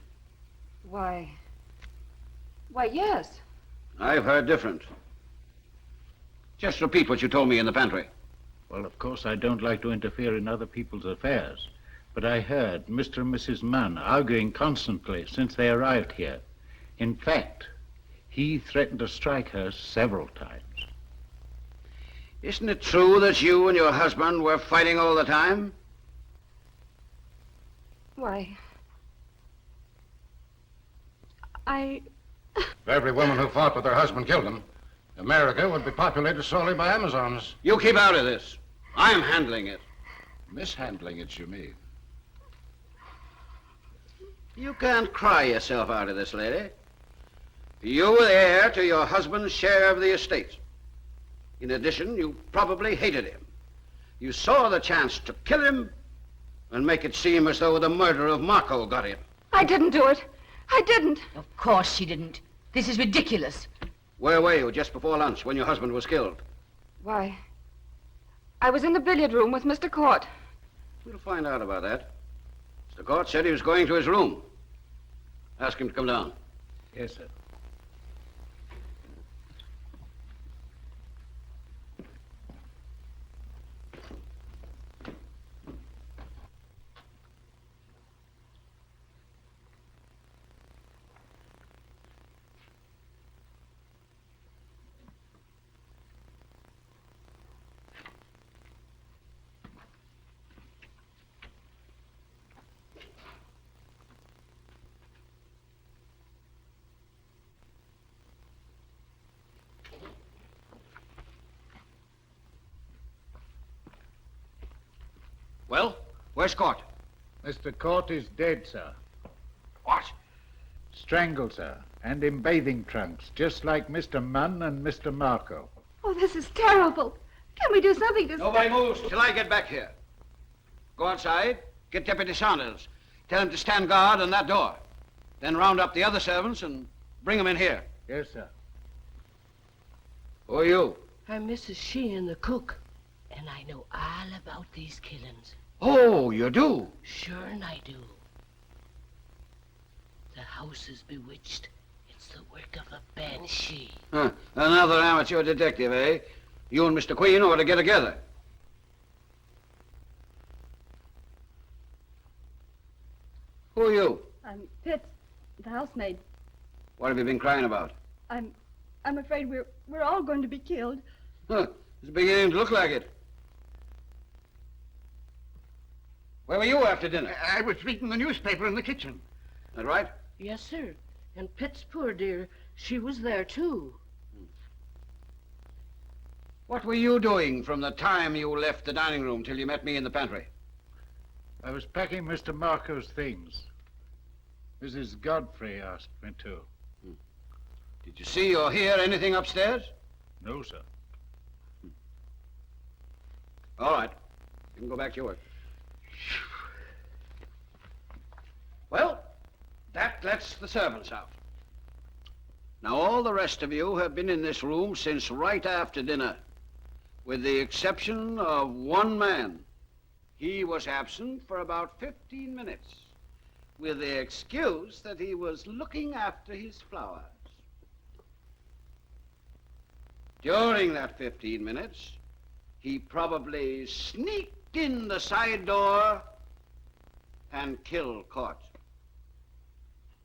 Why, yes. I've heard different. Just repeat what you told me in the pantry. Well, of course, I don't like to interfere in other people's affairs, but I heard Mr. and Mrs. Munn arguing constantly since they arrived here. In fact, he threatened to strike her several times. Isn't it true that you and your husband were fighting all the time? Why, If every woman who fought with her husband killed him, America would be populated solely by Amazons. You keep out of this. I'm handling it. Mishandling it, you mean? You can't cry yourself out of this, lady. You were the heir to your husband's share of the estate. In addition, you probably hated him. You saw the chance to kill him and make it seem as though the murder of Marco got him. I didn't do it. I didn't. Of course she didn't. This is ridiculous. Where were you just before lunch when your husband was killed? Why, I was in the billiard room with Mr. Court. We'll find out about that. Mr. Court said he was going to his room. Ask him to come down. Yes, sir. Well, where's Court? Mr. Court is dead, sir. What? Strangled, sir, and in bathing trunks, just like Mr. Munn and Mr. Marco. Oh, this is terrible. Can we do something to Nobody moves till I get back here. Go outside, get Deputy Saunders. Tell him to stand guard on that door. Then round up the other servants and bring them in here. Yes, sir. Who are you? I'm Mrs. Sheehan, the cook, and I know all about these killings. Oh, you do? Sure, and I do. The house is bewitched. It's the work of a banshee. Huh. Another amateur detective, eh? You and Mr. Queen ought to get together. Who are you? I'm Pitts, the housemaid. What have you been crying about? I'm afraid we're all going to be killed. Huh. It's beginning to look like it. Where were you after dinner? I was reading the newspaper in the kitchen. That right? Yes, sir. And Pitt's poor dear, she was there too. What were you doing from the time you left the dining room till you met me in the pantry? I was packing Mr. Marco's things. Mrs. Godfrey asked me to. Did you see or hear anything upstairs? No, sir. All right. You can go back to your work. Well, that lets the servants out. Now, all the rest of you have been in this room since right after dinner, with the exception of one man. He was absent for about 15 minutes, with the excuse that he was looking after his flowers. During that 15 minutes, he probably sneaked in the side door and killed Court.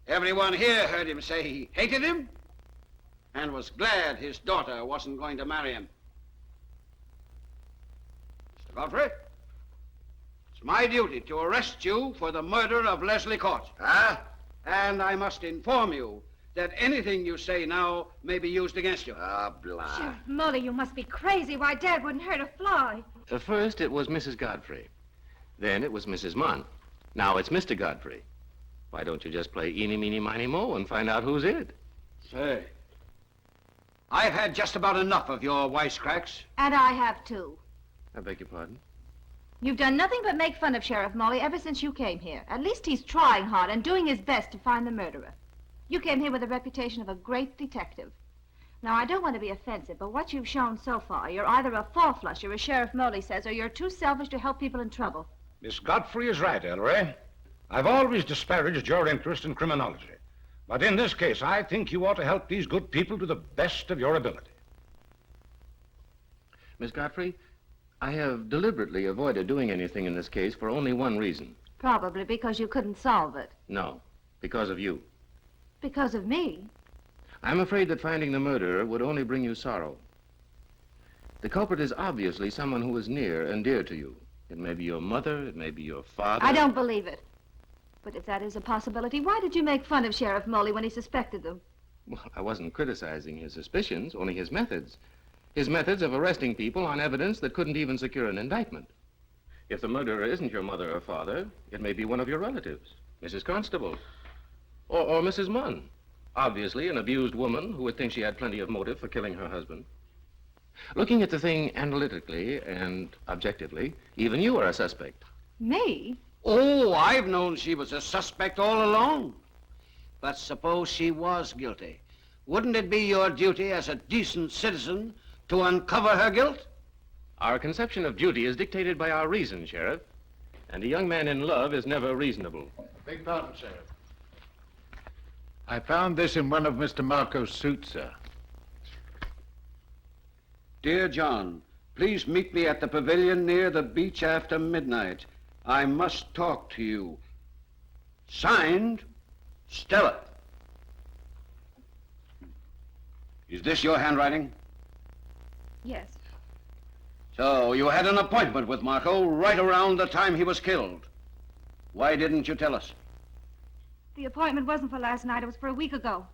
Everyone here heard him say he hated him and was glad his daughter wasn't going to marry him. Mr. Godfrey, it's my duty to arrest you for the murder of Leslie Court. Huh? And I must inform you that anything you say now may be used against you. Ah, blah. Sheriff Molly, you must be crazy. Why, Dad wouldn't hurt a fly. First, it was Mrs. Godfrey. Then it was Mrs. Munn. Now it's Mr. Godfrey. Why don't you just play eeny, meeny, miny, mo and find out who's it? Say, I've had just about enough of your wisecracks. And I have too. I beg your pardon? You've done nothing but make fun of Sheriff Molly ever since you came here. At least he's trying hard and doing his best to find the murderer. You came here with the reputation of a great detective. Now, I don't want to be offensive, but what you've shown so far, you're either a four-flusher, as Sheriff Molly says, or you're too selfish to help people in trouble. Miss Godfrey is right, Ellery. I've always disparaged your interest in criminology. But in this case, I think you ought to help these good people to the best of your ability. Miss Godfrey, I have deliberately avoided doing anything in this case for only one reason. Probably because you couldn't solve it. No, because of you. Because of me. I'm afraid that finding the murderer would only bring you sorrow. The culprit is obviously someone who is near and dear to you. It may be your mother, it may be your father. I don't believe it. But if that is a possibility, why did you make fun of Sheriff Molly when he suspected them? Well, I wasn't criticizing his suspicions, only his methods. His methods of arresting people on evidence that couldn't even secure an indictment. If the murderer isn't your mother or father, it may be one of your relatives, Mrs. Constable, or Mrs. Munn. Obviously an abused woman who would think she had plenty of motive for killing her husband. Looking at the thing analytically and objectively, even you are a suspect. Me? Oh, I've known she was a suspect all along. But suppose she was guilty. Wouldn't it be your duty as a decent citizen to uncover her guilt? Our conception of duty is dictated by our reason, Sheriff. And a young man in love is never reasonable. Beg pardon, Sheriff. I found this in one of Mr. Marco's suits, sir. Dear John, please meet me at the pavilion near the beach after midnight. I must talk to you. Signed, Stella. Is this your handwriting? Yes. So you had an appointment with Marco right around the time he was killed. Why didn't you tell us? The appointment wasn't for last night. It was for a week ago.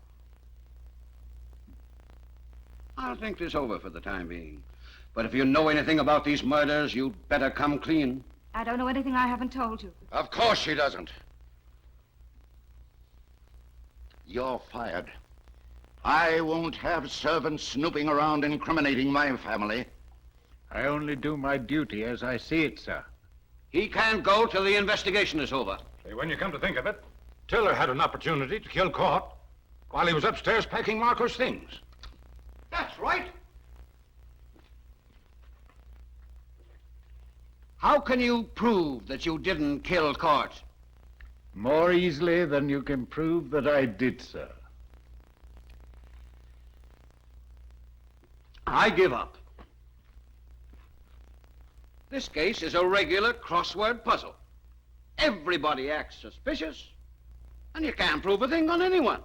I'll think this over for the time being. But if you know anything about these murders, you'd better come clean. I don't know anything I haven't told you. Of course she doesn't. You're fired. I won't have servants snooping around incriminating my family. I only do my duty as I see it, sir. He can't go till the investigation is over. Say, when you come to think of it, Tiller had an opportunity to kill Court while he was upstairs packing Marco's things. That's right. How can you prove that you didn't kill Court? More easily than you can prove that I did, sir. I give up. This case is a regular crossword puzzle. Everybody acts suspicious, and you can't prove a thing on anyone.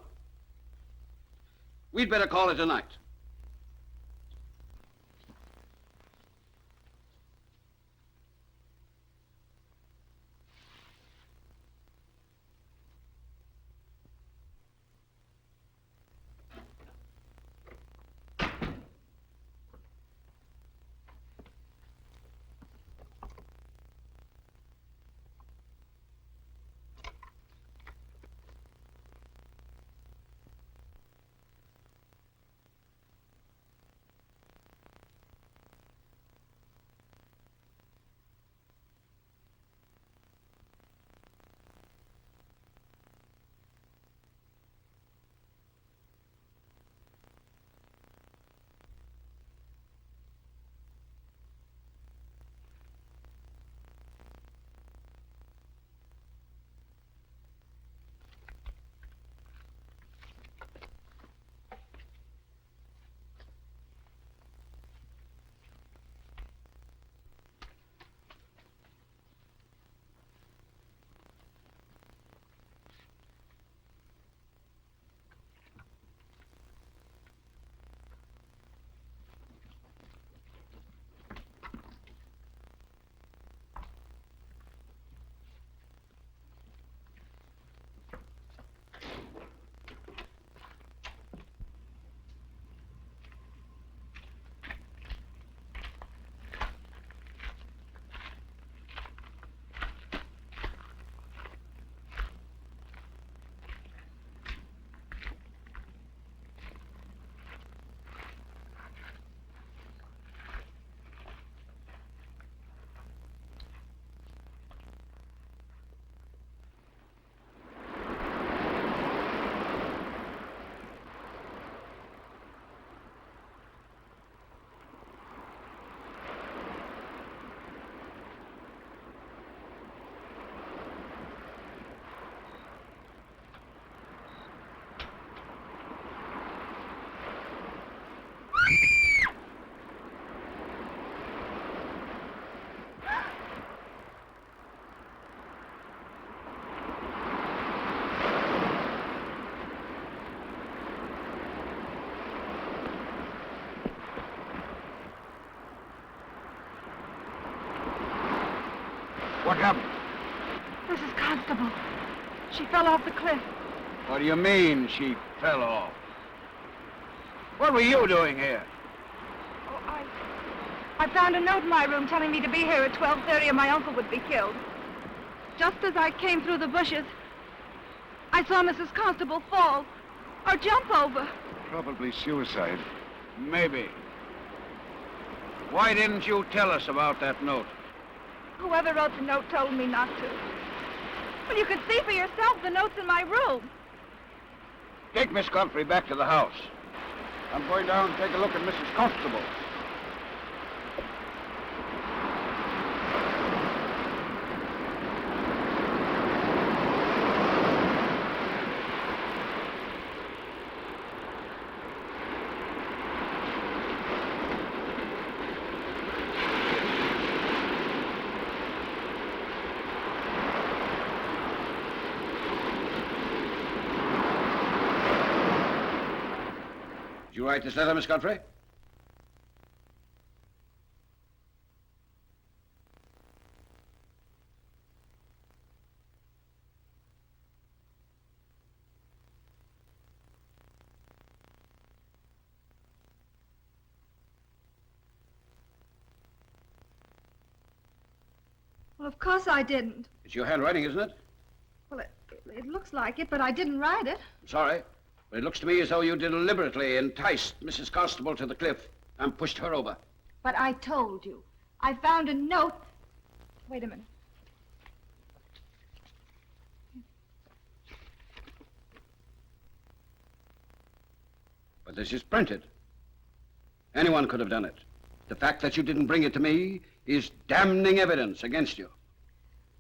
We'd better call it a night. What happened? Mrs. Constable. She fell off the cliff. What do you mean she fell off? What were you doing here? Oh, I found a note in my room telling me to be here at 12:30 or my uncle would be killed. Just as I came through the bushes, I saw Mrs. Constable fall or jump over. Probably suicide. Maybe. Why didn't you tell us about that note? Whoever wrote the note told me not to. Well, you can see for yourself the note's in my room. Take Miss Godfrey back to the house. I'm going down and take a look at Mrs. Constable. Did you write this letter, Miss Godfrey? Well, of course I didn't. It's your handwriting, isn't it? Well, it looks like it, but I didn't write it. I'm sorry, but it looks to me as though you deliberately enticed Mrs. Constable to the cliff and pushed her over. But I told you. I found a note. Wait a minute. But this is printed. Anyone could have done it. The fact that you didn't bring it to me is damning evidence against you.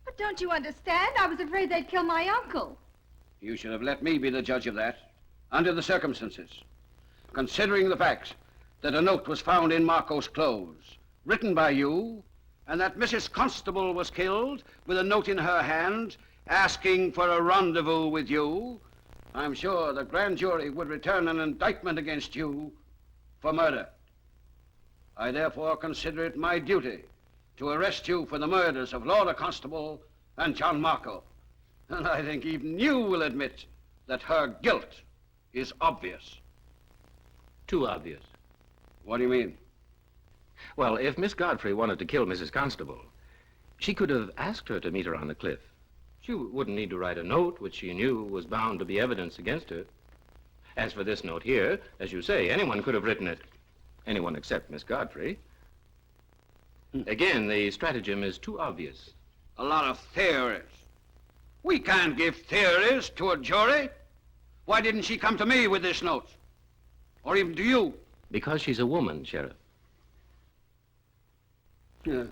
But Don't you understand? I was afraid they'd kill my uncle. You should have let me be the judge of that, under the circumstances. Considering the fact that a note was found in Marco's clothes, written by you, and that Mrs. Constable was killed with a note in her hand asking for a rendezvous with you, I'm sure the grand jury would return an indictment against you for murder. I therefore consider it my duty to arrest you for the murders of Laura Constable and John Marco. And I think even you will admit that her guilt is obvious. Too obvious. What do you mean? Well, if Miss Godfrey wanted to kill Mrs. Constable, she could have asked her to meet her on the cliff. She wouldn't need to write a note which she knew was bound to be evidence against her. As for this note here, as you say, anyone could have written it. Anyone except Miss Godfrey. Again, the stratagem is too obvious. A lot of theories. We can't give theories to a jury. Why didn't she come to me with this note? Or even to you? Because she's a woman, Sheriff. Yeah.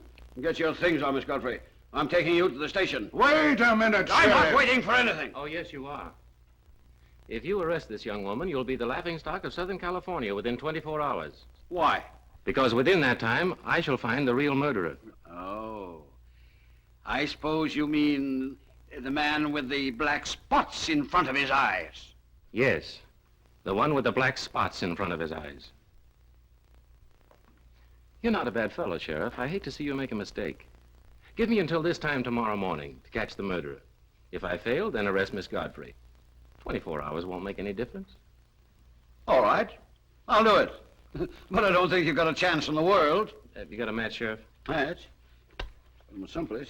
Get your things on, Miss Godfrey. I'm taking you to the station. Wait a minute, I'm not Sheriff. waiting for anything. Oh, yes, you are. If you arrest this young woman, you'll be the laughingstock of Southern California within 24 hours. Why? Because within that time, I shall find the real murderer. Oh. I suppose you mean the man with the black spots in front of his eyes. Yes, the one with the black spots in front of his eyes. You're not a bad fellow, Sheriff. I hate to see you make a mistake. Give me until this time tomorrow morning to catch the murderer. If I fail, then arrest Miss Godfrey. 24 hours won't make any difference. All right. I'll do it. But I don't think you've got a chance in the world. Have you got a match, Sheriff? Match? From someplace.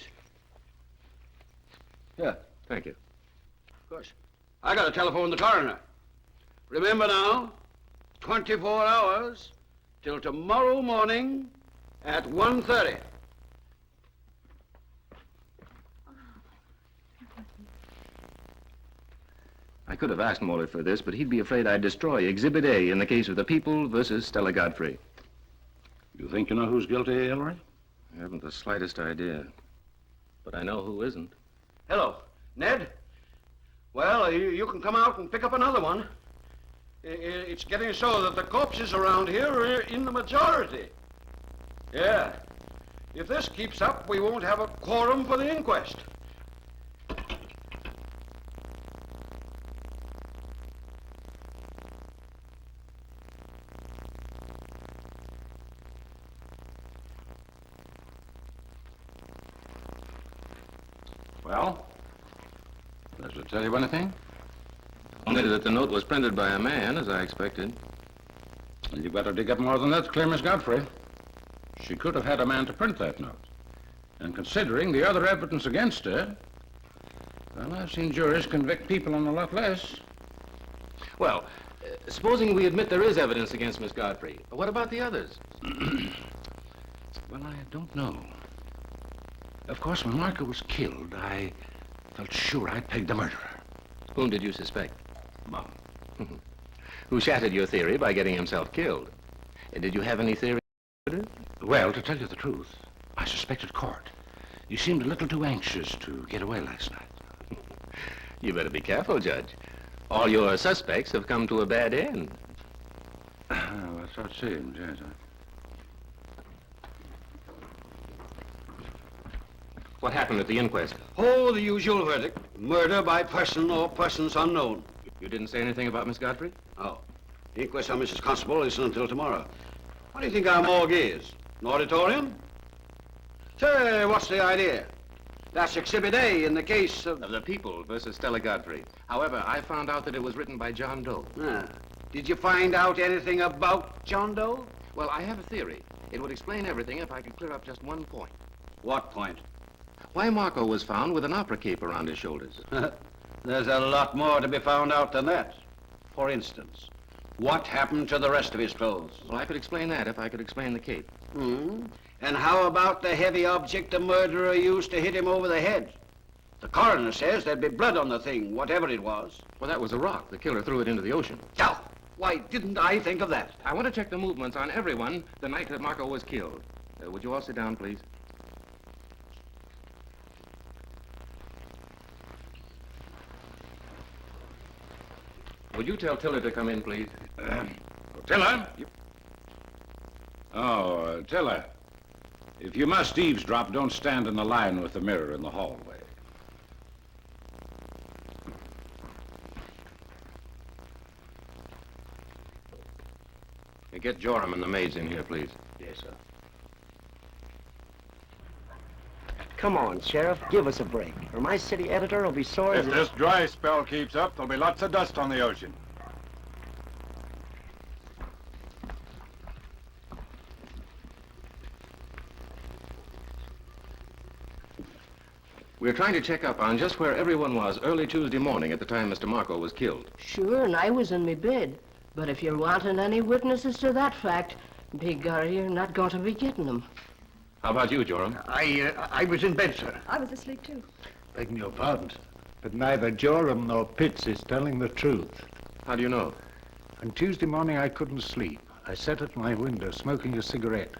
Yeah. Thank you. Of course. I got to telephone the coroner. Remember now, 24 hours till tomorrow morning at 1:30. I could have asked Morley for this, but he'd be afraid I'd destroy Exhibit A in the case of the People versus Stella Godfrey. You think you know who's guilty, Ellery? I haven't the slightest idea, but I know who isn't. Hello, Ned. Well, you can come out and pick up another one. It's getting so that the corpses around here are in the majority. Yeah. If this keeps up, we won't have a quorum for the inquest. Well, does it tell you anything? Only that the note was printed by a man, as I expected. Well, you better dig up more than that to clear Miss Godfrey. She could have had a man to print that note. And considering the other evidence against her, well, I've seen juries convict people on a lot less. Well, supposing we admit there is evidence against Miss Godfrey, what about the others? Well, I don't know. Of course, when Marco was killed, I felt sure I'd pegged the murderer. Whom did you suspect? Mom. Who shattered your theory by getting himself killed. Did you have any theory? Well, to tell you the truth, I suspected Court. You seemed a little too anxious to get away last night. You better be careful, Judge. All your suspects have come to a bad end. Well, so it seems, yes. What happened at the inquest? Oh, the usual verdict. Murder by person or persons unknown. You didn't say anything about Miss Godfrey? Oh. The inquest on Mrs. Constable isn't until tomorrow. What do you think our morgue is? An auditorium? Say, what's the idea? That's Exhibit A in the case of the People versus Stella Godfrey. However, I found out that it was written by John Doe. Ah. Did you find out anything about John Doe? Well, I have a theory. It would explain everything if I could clear up just one point. What point? Why Marco was found with an opera cape around his shoulders. There's a lot more to be found out than that. For instance, what happened to the rest of his clothes? Well, I could explain that if I could explain the cape. Hmm? And how about the heavy object the murderer used to hit him over the head? The coroner says there'd be blood on the thing, whatever it was. Well, that was a rock. The killer threw it into the ocean. Oh, why didn't I think of that? I want to check the movements on everyone the night that Marco was killed. Would you all sit down, please? Would you tell Tiller to come in, please? Tiller? Tiller. If you must eavesdrop, don't stand in the line with the mirror in the hallway. Get Joram and the maids in here, please. Yes, sir. Come on, Sheriff, give us a break, or my city editor will be sore as... If this dry spell keeps up, there'll be lots of dust on the ocean. We're trying to check up on just where everyone was early Tuesday morning at the time Mr. Marco was killed. Sure, and I was in my bed. But if you're wanting any witnesses to that fact, big Gary, you're not going to be getting them. How about you, Joram? I was in bed, sir. I was asleep, too. Begging your pardon, but neither Joram nor Pitts is telling the truth. How do you know? On Tuesday morning, I couldn't sleep. I sat at my window smoking a cigarette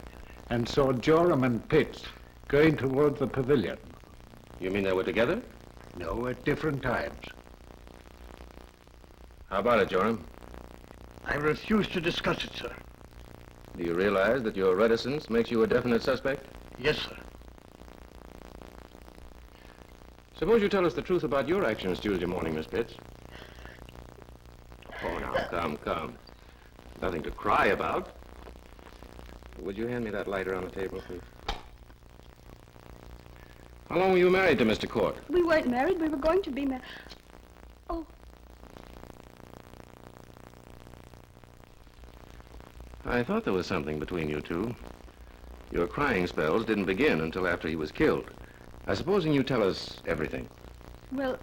and saw Joram and Pitts going toward the pavilion. You mean they were together? No, at different times. How about it, Joram? I refuse to discuss it, sir. Do you realize that your reticence makes you a definite suspect? Yes, sir. Suppose you tell us the truth about your actions Tuesday morning, Miss Pitts. Oh, now, come. Nothing to cry about. Would you hand me that lighter on the table, please? How long were you married to Mr. Court? We weren't married. We were going to be married. Oh. I thought there was something between you two. Your crying spells didn't begin until after he was killed. Supposing you tell us everything. Well,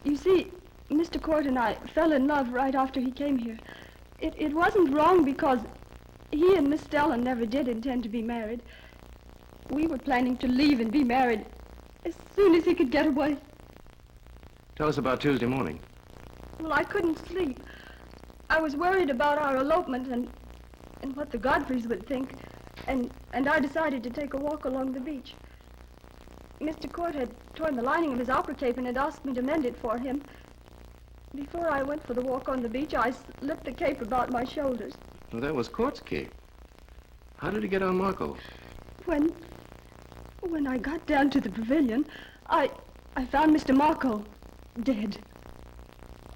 you see, Mr. Court and I fell in love right after he came here. It wasn't wrong because he and Miss Stella never did intend to be married. We were planning to leave and be married as soon as he could get away. Tell us about Tuesday morning. Well, I couldn't sleep. I was worried about our elopement and what the Godfreys would think, and I decided to take a walk along the beach. Mr. Court had torn the lining of his opera cape and had asked me to mend it for him. Before I went for the walk on the beach, I slipped the cape about my shoulders. Well, that was Court's cape. How did he get on Marco? When I got down to the pavilion, I found Mr. Marco dead.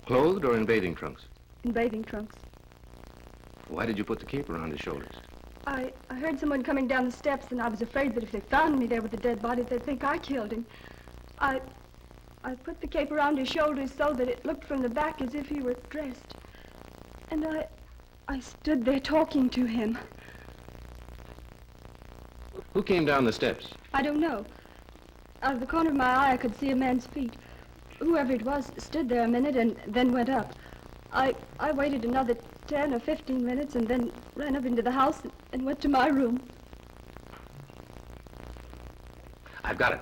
Clothed or in bathing trunks? In bathing trunks. Why did you put the cape around his shoulders? I heard someone coming down the steps, and I was afraid that if they found me there with the dead body, they'd think I killed him. I put the cape around his shoulders so that it looked from the back as if he were dressed. And I stood there talking to him. Who came down the steps? I don't know. Out of the corner of my eye, I could see a man's feet. Whoever it was stood there a minute and then went up. I waited another 10 or 15 minutes and then ran up into the house and went to my room. I've got it.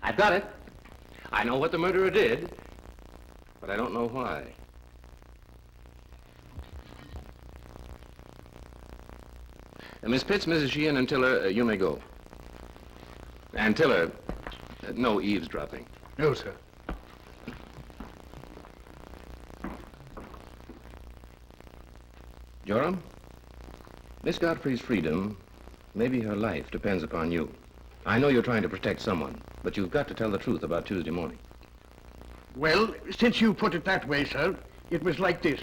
I've got it. I know what the murderer did, but I don't know why. Miss Pitts, Mrs. Sheehan, and Tiller, you may go. And Tiller, no eavesdropping. No, sir. Joram, Miss Godfrey's freedom, maybe her life, depends upon you. I know you're trying to protect someone, but you've got to tell the truth about Tuesday morning. Well, since you put it that way, sir, it was like this.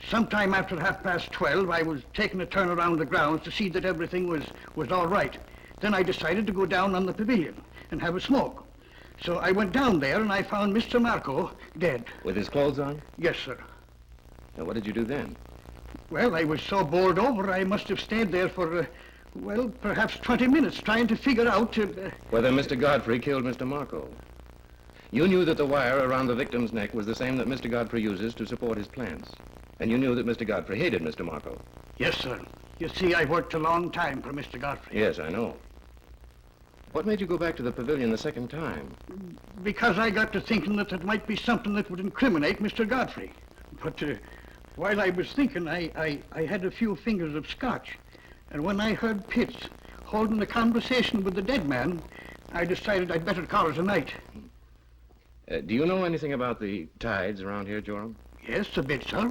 Sometime after 12:30, I was taking a turn around the grounds to see that everything was all right. Then I decided to go down on the pavilion and have a smoke. So I went down there and I found Mr. Marco dead. With his clothes on? Yes, sir. Now, what did you do then? Well, I was so bored over, I must have stayed there for, well, perhaps 20 minutes trying to figure out... Whether Mr. Godfrey killed Mr. Marco. You knew that the wire around the victim's neck was the same that Mr. Godfrey uses to support his plans. And you knew that Mr. Godfrey hated Mr. Marco. Yes, sir. You see, I worked a long time for Mr. Godfrey. Yes, I know. What made you go back to the pavilion the second time? Because I got to thinking that it might be something that would incriminate Mr. Godfrey. But while I was thinking, I had a few fingers of scotch. And when I heard Pitts holding a conversation with the dead man, I decided I'd better call it a night. Do you know anything about the tides around here, Joram? Yes, a bit, sir.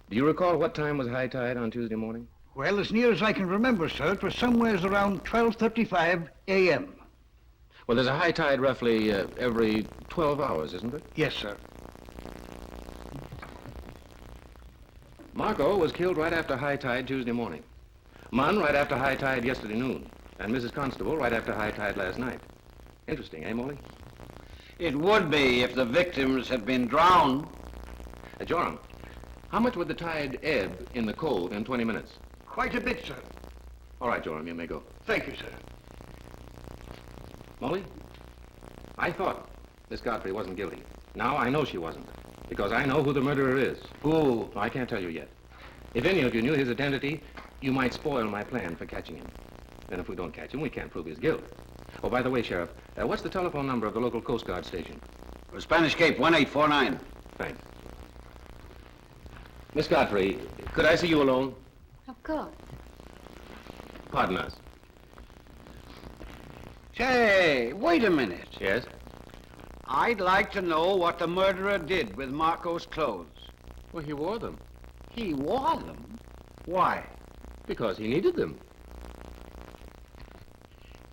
Do you recall what time was high tide on Tuesday morning? Well, as near as I can remember, sir, it was somewheres around 12:35 a.m. Well, there's a high tide roughly every 12 hours, isn't it? Yes, sir. Marco was killed right after high tide Tuesday morning. Munn right after high tide yesterday noon. And Mrs. Constable right after high tide last night. Interesting, eh, Molly? It would be if the victims had been drowned. Joram, how much would the tide ebb in the cove in 20 minutes? Quite a bit, sir. All right, Joram, you may go. Thank you, sir. Molly, I thought Miss Godfrey wasn't guilty. Now I know she wasn't, because I know who the murderer is. Who? I can't tell you yet. If any of you knew his identity, you might spoil my plan for catching him. And if we don't catch him, we can't prove his guilt. Oh, by the way, Sheriff, what's the telephone number of the local Coast Guard station? Spanish Cape, 1849. Thanks. Miss Godfrey, could I see you alone? Of course. Pardon us. Say, wait a minute. Yes? I'd like to know what the murderer did with Marco's clothes. Well, he wore them. He wore them? Why? Because he needed them.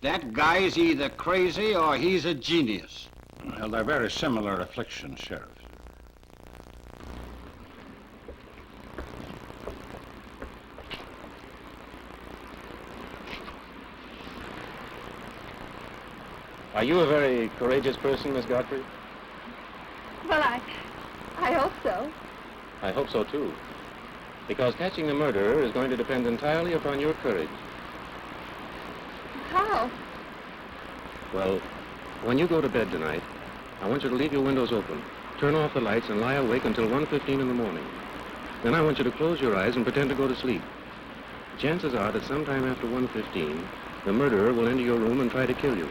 That guy's either crazy or he's a genius. Well, they're very similar afflictions, Sheriff. Are you a very courageous person, Miss Godfrey? Well, I hope so. I hope so, too. Because catching the murderer is going to depend entirely upon your courage. How? Well, when you go to bed tonight, I want you to leave your windows open, turn off the lights, and lie awake until 1:15 in the morning. Then I want you to close your eyes and pretend to go to sleep. Chances are that sometime after 1:15, the murderer will enter your room and try to kill you.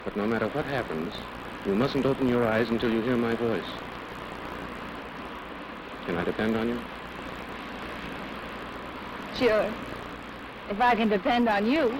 But no matter what happens, you mustn't open your eyes until you hear my voice. Can I depend on you? Sure. If I can depend on you.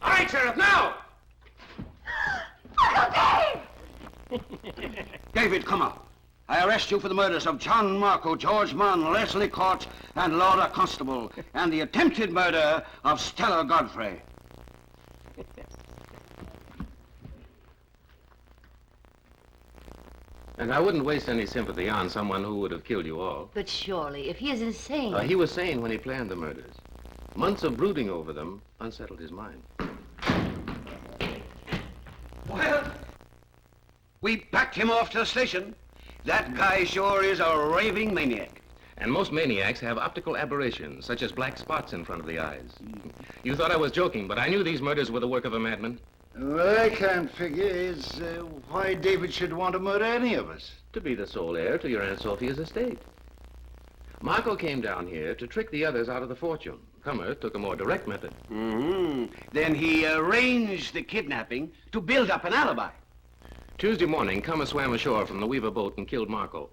All right, Sheriff, now! David, come up. I arrest you for the murders of John Marco, George Munn, Leslie Court, and Laura Constable, and the attempted murder of Stella Godfrey. And I wouldn't waste any sympathy on someone who would have killed you all. But surely, if he is insane... He was sane when he planned the murders. Months of brooding over them unsettled his mind. Well, we backed him off to the station. That guy sure is a raving maniac. And most maniacs have optical aberrations, such as black spots in front of the eyes. You thought I was joking, but I knew these murders were the work of a madman. What I can't figure is why David should want to murder any of us. To be the sole heir to your Aunt Sophia's estate. Marco came down here to trick the others out of the fortune. Cummer took a more direct method. Then he arranged the kidnapping to build up an alibi. Tuesday morning, Cummer swam ashore from the Weaver boat and killed Marco.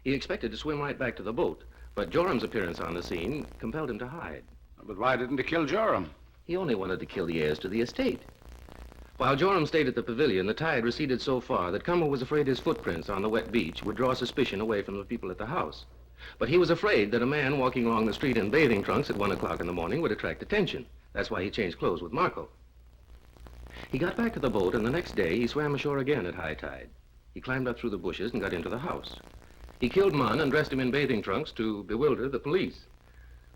He expected to swim right back to the boat, but Joram's appearance on the scene compelled him to hide. But why didn't he kill Joram? He only wanted to kill the heirs to the estate. While Joram stayed at the pavilion, the tide receded so far that Cummer was afraid his footprints on the wet beach would draw suspicion away from the people at the house. But he was afraid that a man walking along the street in bathing trunks at 1 o'clock in the morning would attract attention. That's why he changed clothes with Marco. He got back to the boat, and the next day he swam ashore again at high tide. He climbed up through the bushes and got into the house. He killed Munn and dressed him in bathing trunks to bewilder the police.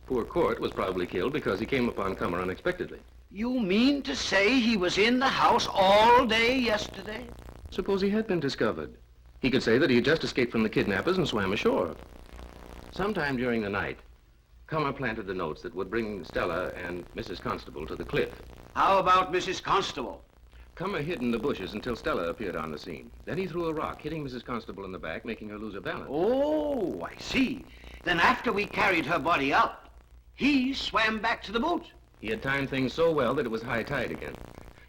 Poor Court was probably killed because he came upon Cummer unexpectedly. You mean to say he was in the house all day yesterday? Suppose he had been discovered. He could say that he had just escaped from the kidnappers and swam ashore. Sometime during the night, Cummer planted the notes that would bring Stella and Mrs. Constable to the cliff. How about Mrs. Constable? Cummer hid in the bushes until Stella appeared on the scene. Then he threw a rock, hitting Mrs. Constable in the back, making her lose her balance. Oh, I see. Then after we carried her body out, he swam back to the boat. He had timed things so well that it was high tide again.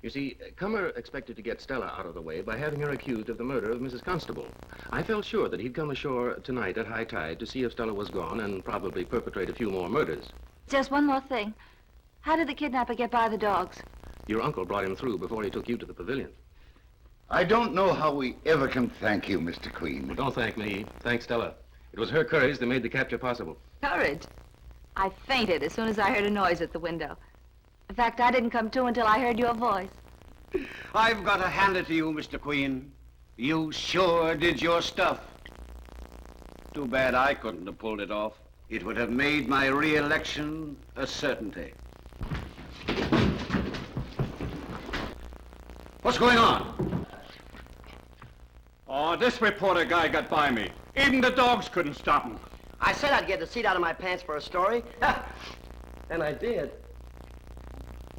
You see, Cummer expected to get Stella out of the way by having her accused of the murder of Mrs. Constable. I felt sure that he'd come ashore tonight at high tide to see if Stella was gone and probably perpetrate a few more murders. Just one more thing. How did the kidnapper get by the dogs? Your uncle brought him through before he took you to the pavilion. I don't know how we ever can thank you, Mr. Queen. Well, don't thank me. Thank Stella. It was her courage that made the capture possible. Courage? I fainted as soon as I heard a noise at the window. In fact, I didn't come to until I heard your voice. I've got to hand it to you, Mr. Queen. You sure did your stuff. Too bad I couldn't have pulled it off. It would have made my re-election a certainty. What's going on? Oh, this reporter guy got by me. Even the dogs couldn't stop him. I said I'd get the seat out of my pants for a story. And I did.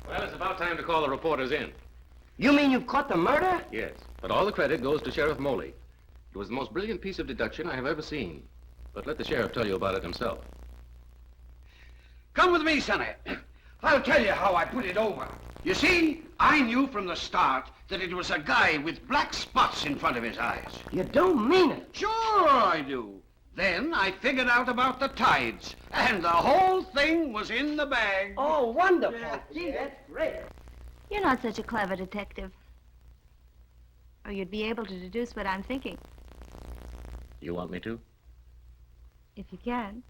Well, it's about time to call the reporters in. You mean you've caught the murder? Yes, but all the credit goes to Sheriff Moley. It was the most brilliant piece of deduction I have ever seen. But let the sheriff tell you about it himself. Come with me, Sonny. I'll tell you how I put it over. You see, I knew from the start that it was a guy with black spots in front of his eyes. You don't mean it. Sure I do. Then I figured out about the tides, and the whole thing was in the bag. Oh, wonderful. Gee, that's great. You're not such a clever detective. Or you'd be able to deduce what I'm thinking, You want me to? if you can.